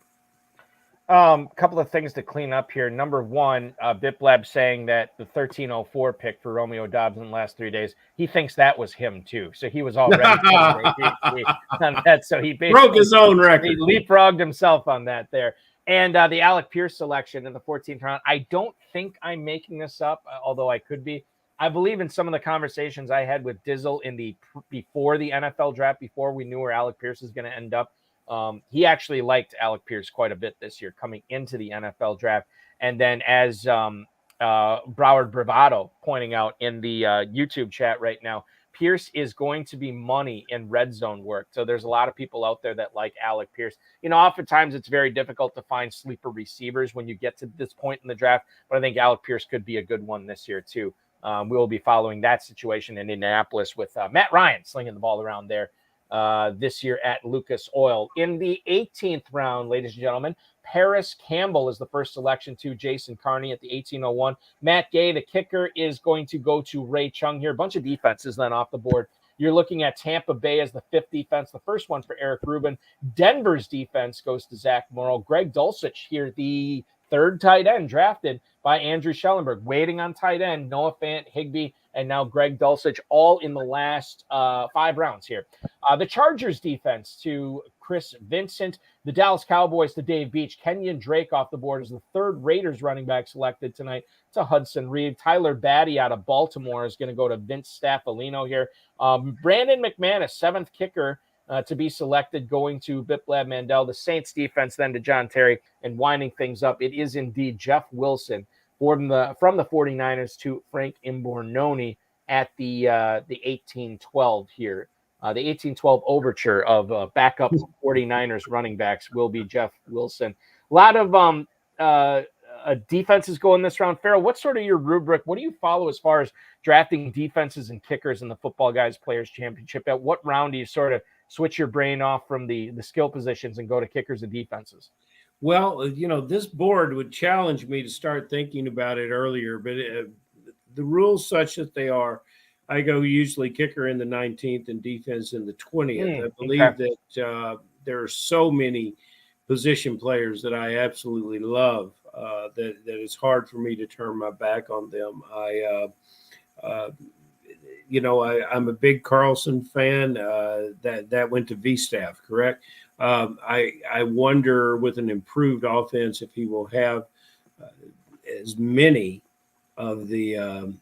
Couple of things to clean up here. Number one, Biplab saying that the 1304 pick for Romeo Dobbs in the last 3 days, he thinks that was him too. So he was already on that. So he basically broke his own record. He leapfrogged himself on that there. And the Alec Pierce selection in the 14th round, I don't think I'm making this up, although I could be. I believe in some of the conversations I had with Dizzle before the NFL draft, before we knew where Alec Pierce is going to end up. He actually liked Alec Pierce quite a bit this year coming into the NFL draft. And then as Broward Bravado pointing out in the YouTube chat right now, Pierce is going to be money in red zone work. So there's a lot of people out there that like Alec Pierce. Oftentimes it's very difficult to find sleeper receivers when you get to this point in the draft, but I think Alec Pierce could be a good one this year too. We will be following that situation in Indianapolis with Matt Ryan slinging the ball around there this year at Lucas Oil. In the 18th round, ladies and gentlemen, Paris Campbell is the first selection to Jason Carney at the 1801. Matt Gay, the kicker, is going to go to Ray Chung here. A bunch of defenses then off the board. You're looking at Tampa Bay as the fifth defense, the first one for Eric Rubin. Denver's defense goes to Zach Morrow. Greg Dulcich here, the third tight end drafted by Andrew Schellenberg, waiting on tight end, Noah Fant, Higbee, and now Greg Dulcich, all in the last 5 rounds here. The Chargers defense to Chris Vincent. The Dallas Cowboys to Dave Beach. Kenyon Drake off the board as the third Raiders running back selected tonight to Hudson Reed. Tyler Batty out of Baltimore is going to go to Vince Staffolino here. Brandon McManus, seventh kicker, to be selected, going to Biplab Mandel. The Saints defense then to John Terry, and winding things up, it is indeed Jeff Wilson from the 49ers to Frank Imbornoni at the 1812 here. The 1812 overture of backup 49ers running backs will be Jeff Wilson. A lot of defenses going this round. Farrell, what's sort of your rubric? What do you follow as far as drafting defenses and kickers in the Footballguys Players Championship? At what round do you sort of switch your brain off from the skill positions and go to kickers and defenses? Well, this board would challenge me to start thinking about it earlier, but the rules such that they are, I go usually kicker in the 19th and defense in the 20th. I believe that there are so many position players that I absolutely love that it's hard for me to turn my back on them. I'm a big Carlson fan. That went to V-Staff, correct? I wonder with an improved offense if he will have as many of the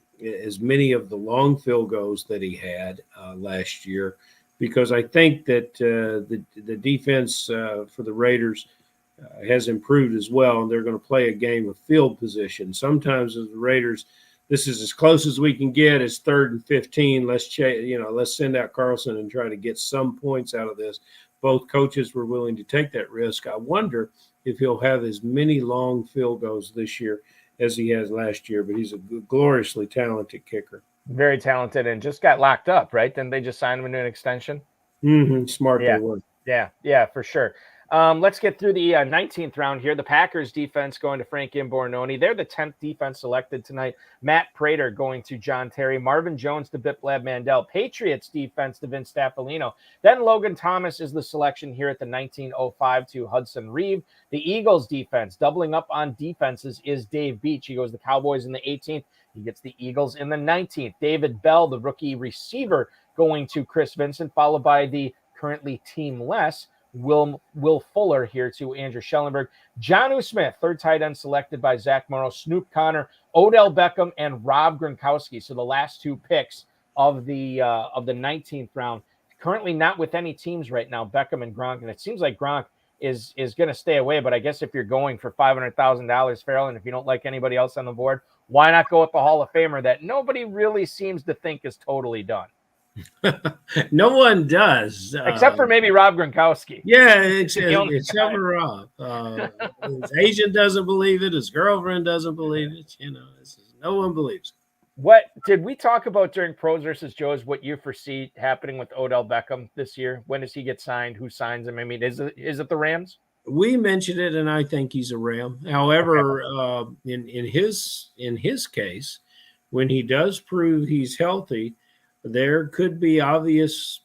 long field goals that he had last year, because I think that the defense for the Raiders has improved as well, and they're going to play a game of field position. Sometimes as the Raiders, this is as close as we can get. It's 3rd and 15. Let's send out Carlson and try to get some points out of this. Both coaches were willing to take that risk. I wonder if he'll have as many long field goals this year as he has last year, but he's a gloriously talented kicker. Very talented, and just got locked up, right? Then they just signed him into an extension. Smart they were. Yeah, for sure. Let's get through the 19th round here. The Packers defense going to Frank Imbornoni. They're the 10th defense selected tonight. Matt Prater going to John Terry. Marvin Jones to Biplab Mandel. Patriots defense to Vince Staffolino. Then Logan Thomas is the selection here at the 1905 to Hudson Reeve. The Eagles defense, doubling up on defenses, is Dave Beach. He goes the Cowboys in the 18th. He gets the Eagles in the 19th. David Bell, the rookie receiver, going to Chris Vincent, followed by the currently teamless Will Fuller here to Andrew Schellenberg. Jonnu Smith, third tight end selected by Zach Morrow. Snoop Connor, Odell Beckham, and Rob Gronkowski. So the last 2 picks of the 19th round. Currently not with any teams right now, Beckham and Gronk. And it seems like Gronk is going to stay away. But I guess if you're going for $500,000, Farrell, and if you don't like anybody else on the board, why not go with the Hall of Famer that nobody really seems to think is totally done? No one does. Except for maybe Rob Gronkowski. Yeah, except for Rob. His agent doesn't believe it. His girlfriend doesn't believe it. No one believes it. What did we talk about during Pros versus Joes? What you foresee happening with Odell Beckham this year? When does he get signed? Who signs him? I mean, is it the Rams? We mentioned it, and I think he's a Ram. However, in his case, when he does prove he's healthy, there could be obvious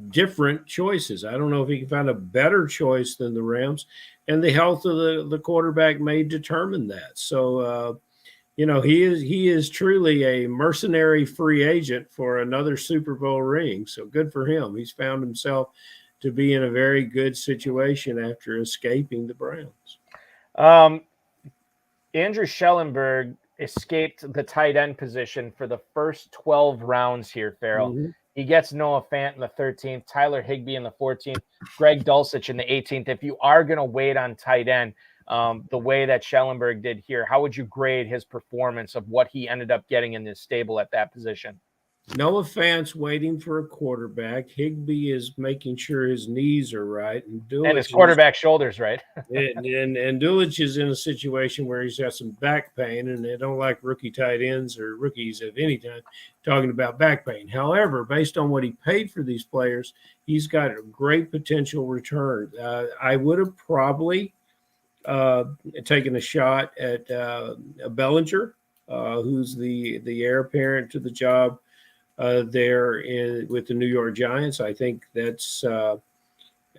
different choices. I don't know if he can find a better choice than the Rams, and the health of the quarterback may determine that. So, he is truly a mercenary free agent for another Super Bowl ring. So good for him. He's found himself to be in a very good situation after escaping the Browns. Andrew Schellenberg escaped the tight end position for the first 12 rounds here, Farrell. Mm-hmm. He gets Noah Fant in the 13th, Tyler Higbee in the 14th, Greg Dulcich in the 18th. If you are going to wait on tight end, the way that Schellenberg did here, how would you grade his performance of what he ended up getting in this stable at that position? Noah Fant's waiting for a quarterback. Higbee is making sure his knees are right. And his quarterback shoulders right. and Dulcich is in a situation where he's got some back pain, and they don't like rookie tight ends or rookies of any time talking about back pain. However, based on what he paid for these players, he's got a great potential return. I would have probably taken a shot at Bellinger, who's the heir apparent to the job there with the New York Giants. I think that's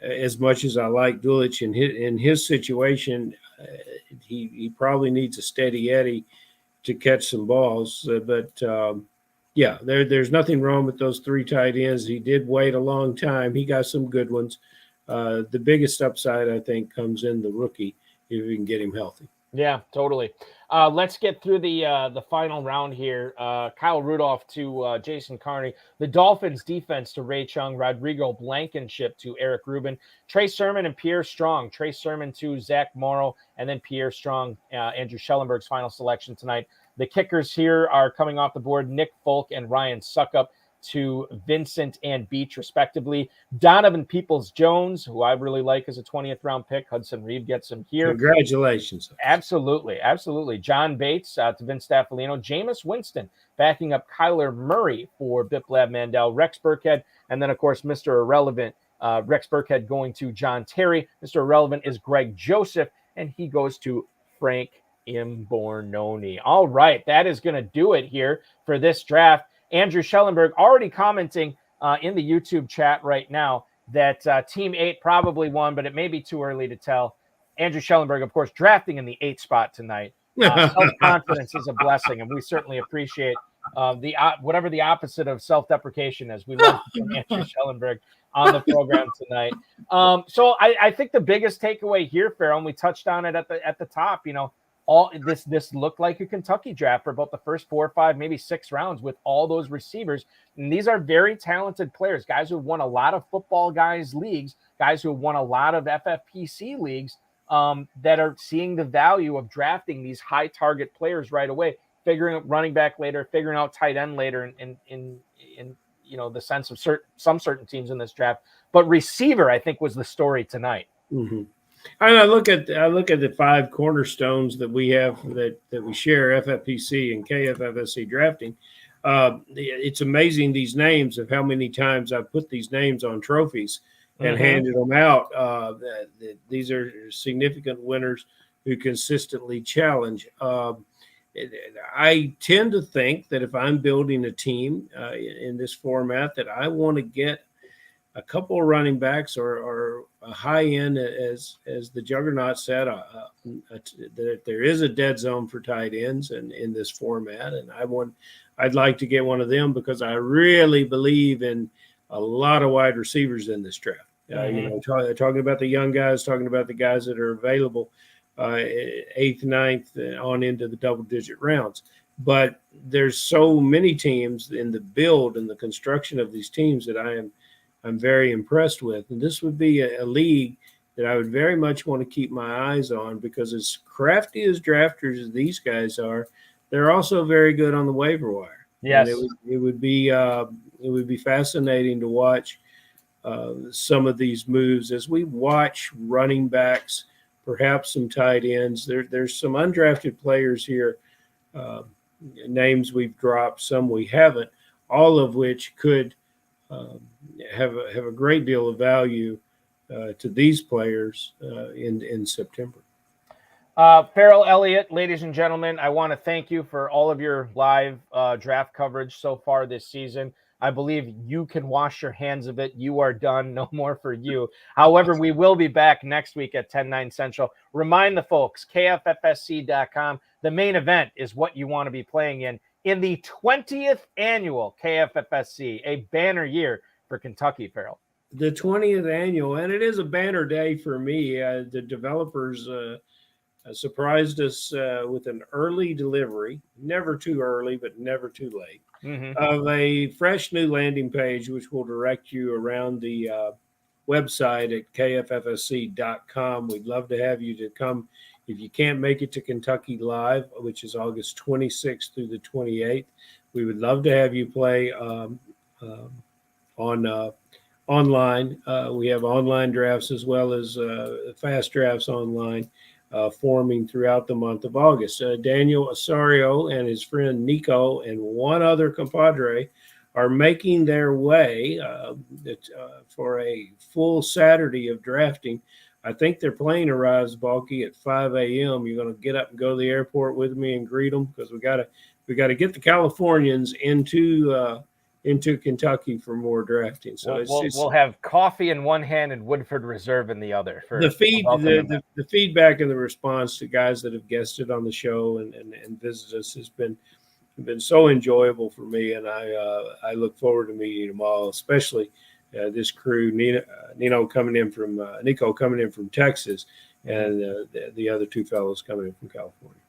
as much as I like Dulcich in his situation, he probably needs a steady Eddie to catch some balls. There's nothing wrong with those three tight ends. He did wait a long time. He got some good ones. The biggest upside, I think, comes in the rookie if you can get him healthy. Yeah, totally. Let's get through the final round here. Kyle Rudolph to Jason Carney. The Dolphins defense to Ray Chung. Rodrigo Blankenship to Eric Rubin. Trey Sermon and Pierre Strong. Trey Sermon to Zach Morrow. And then Pierre Strong, Andrew Schellenberg's final selection tonight. The kickers here are coming off the board. Nick Folk and Ryan Suckup to Vincent and Beach, respectively. Donovan Peoples-Jones, who I really like as a 20th round pick. Hudson Reed gets him here. Congratulations. Absolutely. John Bates to Vince Staffolino. Jameis Winston backing up Kyler Murray for Biplab Mandel. Rex Burkhead, and then, of course, Mr. Irrelevant. Rex Burkhead going to John Terry. Mr. Irrelevant is Greg Joseph, and he goes to Frank Imbornoni. All right, that is going to do it here for this draft. Andrew Schellenberg already commenting in the YouTube chat right now that Team 8 probably won, but it may be too early to tell. Andrew Schellenberg, of course, drafting in the 8th spot tonight. Self-confidence is a blessing, and we certainly appreciate whatever the opposite of self-deprecation is. We love Andrew Schellenberg on the program tonight. So I think the biggest takeaway here, Farrell, and we touched on it at the top, all this looked like a Kentucky draft for about the first 4 or 5, maybe 6 rounds with all those receivers. And these are very talented players, guys who have won a lot of Footballguys leagues, guys who have won a lot of FFPC leagues that are seeing the value of drafting these high target players right away, figuring out running back later, figuring out tight end later in the sense of some certain teams in this draft. But receiver, I think, was the story tonight. Mm-hmm. I look at the 5 cornerstones that we have that we share, FFPC and KFFSC drafting. It's amazing, these names, of how many times I've put these names on trophies and handed them out. These are significant winners who consistently challenge. I tend to think that if I'm building a team in this format, that I want to get a couple of running backs or a high end, as the Juggernaut said, that there is a dead zone for tight ends in this format, and I'd like to get one of them because I really believe in a lot of wide receivers in this draft. Talking about the young guys, talking about the guys that are available 8th, 9th, on into the double-digit rounds. But there's so many teams in the build and the construction of these teams that I'm very impressed with. And this would be a league that I would very much want to keep my eyes on, because as crafty as drafters as these guys are, they're also very good on the waiver wire. Yes. And it would be fascinating to watch some of these moves as we watch running backs, perhaps some tight ends. There's some undrafted players here, names we've dropped, some we haven't, all of which could have a great deal of value to these players in September. Farrell Elliott, ladies and gentlemen, I want to thank you for all of your live draft coverage so far this season. I believe you can wash your hands of it. You are done. No more for you. However, we will be back next week at 10/9 Central. Remind the folks, kffsc.com. The main event is what you want to be playing in the 20th annual KFFSC, a banner year for Kentucky, Farrell. The 20th annual, and it is a banner day for me. The developers surprised us with an early delivery, never too early, but never too late, of a fresh new landing page, which will direct you around the website at kffsc.com. We'd love to have you to come. If you can't make it to Kentucky Live, which is August 26th through the 28th, we would love to have you play online. We have online drafts as well as fast drafts online forming throughout the month of August. Daniel Osorio and his friend Nico and one other compadre are making their way for a full Saturday of drafting. I think their plane arrives, Balky, at 5 a.m. You're going to get up and go to the airport with me and greet them, because we got to get the Californians into Kentucky for more drafting. So we'll have coffee in one hand and Woodford Reserve in the other. The feedback and the response to guys that have guested on the show and visited us has been so enjoyable for me, and I look forward to meeting them all, especially this crew, Nico coming in from Texas, and the other two fellows coming in from California.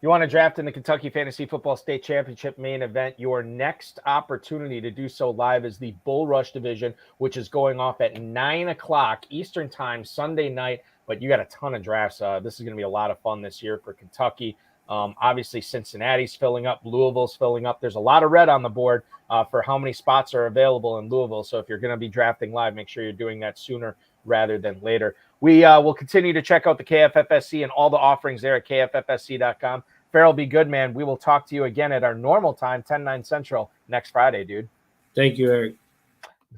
You want to draft in the Kentucky Fantasy Football State Championship main event? Your next opportunity to do so live is the Bull Rush Division, which is going off at 9 o'clock Eastern Time Sunday night. But you got a ton of drafts. This is going to be a lot of fun this year for Kentucky. Obviously, Cincinnati's filling up. Louisville's filling up. There's a lot of red on the board for how many spots are available in Louisville. So if you're going to be drafting live, make sure you're doing that sooner rather than later. We will continue to check out the KFFSC and all the offerings there at kffsc.com. Farrell, be good, man. We will talk to you again at our normal time, 10/9 Central, next Friday, dude. Thank you, Eric.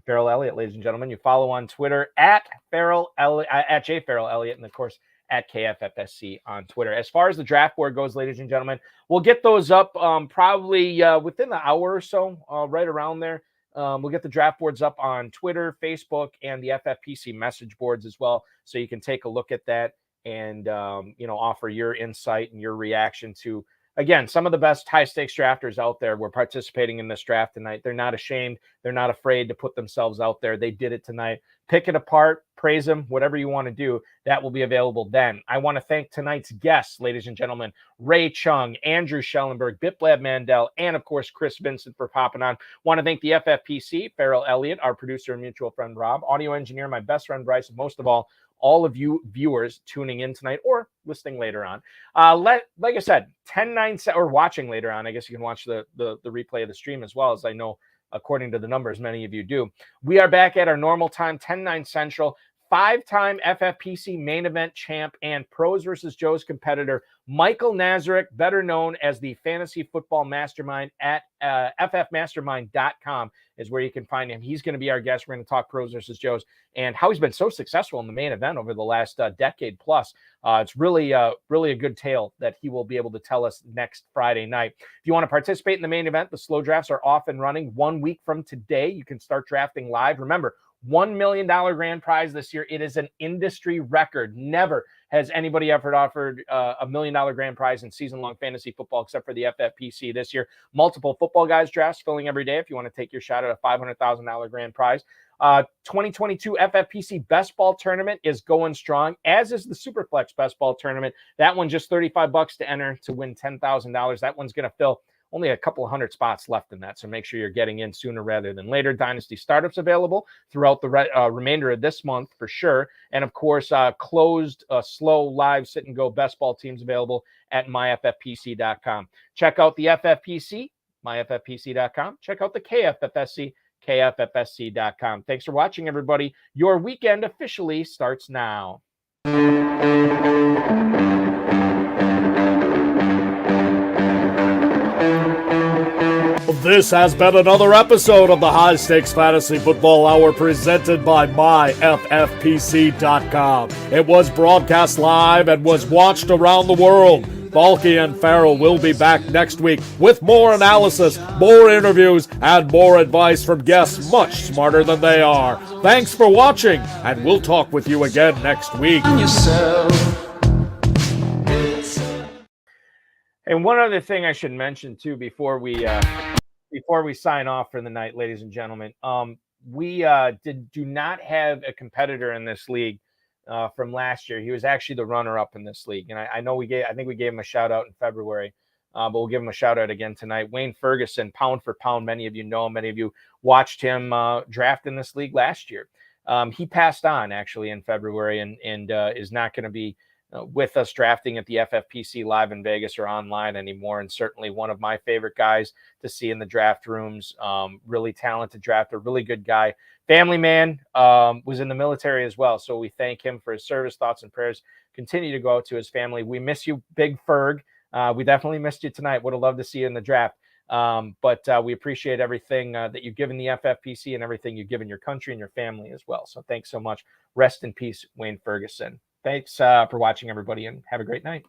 Farrell Elliott, ladies and gentlemen. You follow on Twitter at JFarrell Elliott, and of course at KFFSC on Twitter. As far as the draft board goes, ladies and gentlemen, we'll get those up probably within the hour or so, right around there. We'll get the draft boards up on Twitter, Facebook, and the FFPC message boards as well, so you can take a look at that and offer your insight and your reaction to, again, some of the best high-stakes drafters out there were participating in this draft tonight. They're not ashamed. They're not afraid to put themselves out there. They did it tonight. Pick it apart, praise them, whatever you want to do. That will be available then. I want to thank tonight's guests, ladies and gentlemen, Ray Chung, Andrew Schellenberg, Biplab Mandel, and, of course, Chris Vincent for popping on. Want to thank the FFPC, Farrell Elliott, our producer and mutual friend Rob, audio engineer, my best friend Bryce, and most of all of you viewers tuning in tonight or listening later on. Like I said, 10/9 or watching later on. I guess you can watch the replay of the stream as well, as I know, according to the numbers, many of you do. We are back at our normal time, 10/9 Central. 5-time FFPC main event champ and Pros versus Joe's competitor, Michael Nazarick, better known as the Fantasy Football Mastermind at ffmastermind.com is where you can find him. He's going to be our guest. We're going to talk Pros versus Joe's and how he's been so successful in the main event over the last decade plus. It's really a good tale that he will be able to tell us next Friday night. If you want to participate in the main event, the slow drafts are off and running 1 week from today. You can start drafting live. Remember, $1 million grand prize this year. It is an industry record. Never has anybody ever offered $1 million grand prize in season-long fantasy football except for the FFPC this year. Multiple football guys drafts filling every day if you want to take your shot at a $500,000 grand prize. 2022 FFPC Best Ball Tournament is going strong, as is the Superflex Best Ball Tournament. That one just $35 to enter to win $10,000. That one's going to fill only a couple of hundred spots left in that, so make sure you're getting in sooner rather than later. Dynasty startups available throughout the remainder of this month for sure. And, of course, closed, slow, live, sit-and-go best ball teams available at myffpc.com. Check out the FFPC myffpc.com. Check out the KFFSC, kffsc.com. Thanks for watching, everybody. Your weekend officially starts now. This has been another episode of the High Stakes Fantasy Football Hour presented by myffpc.com. It was broadcast live and was watched around the world. Balky and Farrell will be back next week with more analysis, more interviews, and more advice from guests much smarter than they are. Thanks for watching, and we'll talk with you again next week. And one other thing I should mention too before we sign off for the night, ladies and gentlemen, we do not have a competitor in this league from last year. He was actually the runner-up in this league, and I think we gave him a shout out in February, but we'll give him a shout out again tonight. Wayne Ferguson, pound for pound, many of you know him, many of you watched him draft in this league last year. He passed on actually in February and is not going to be with us drafting at the FFPC live in Vegas or online anymore. And certainly one of my favorite guys to see in the draft rooms. Really talented drafter, really good guy, family man, was in the military as well. So we thank him for his service. Thoughts and prayers continue to go out to his family. We miss you, Big Ferg. We definitely missed you tonight. Would have loved to see you in the draft. But we appreciate everything that you've given the FFPC and everything you've given your country and your family as well. So thanks so much. Rest in peace, Wayne Ferguson. Thanks for watching, everybody, and have a great night.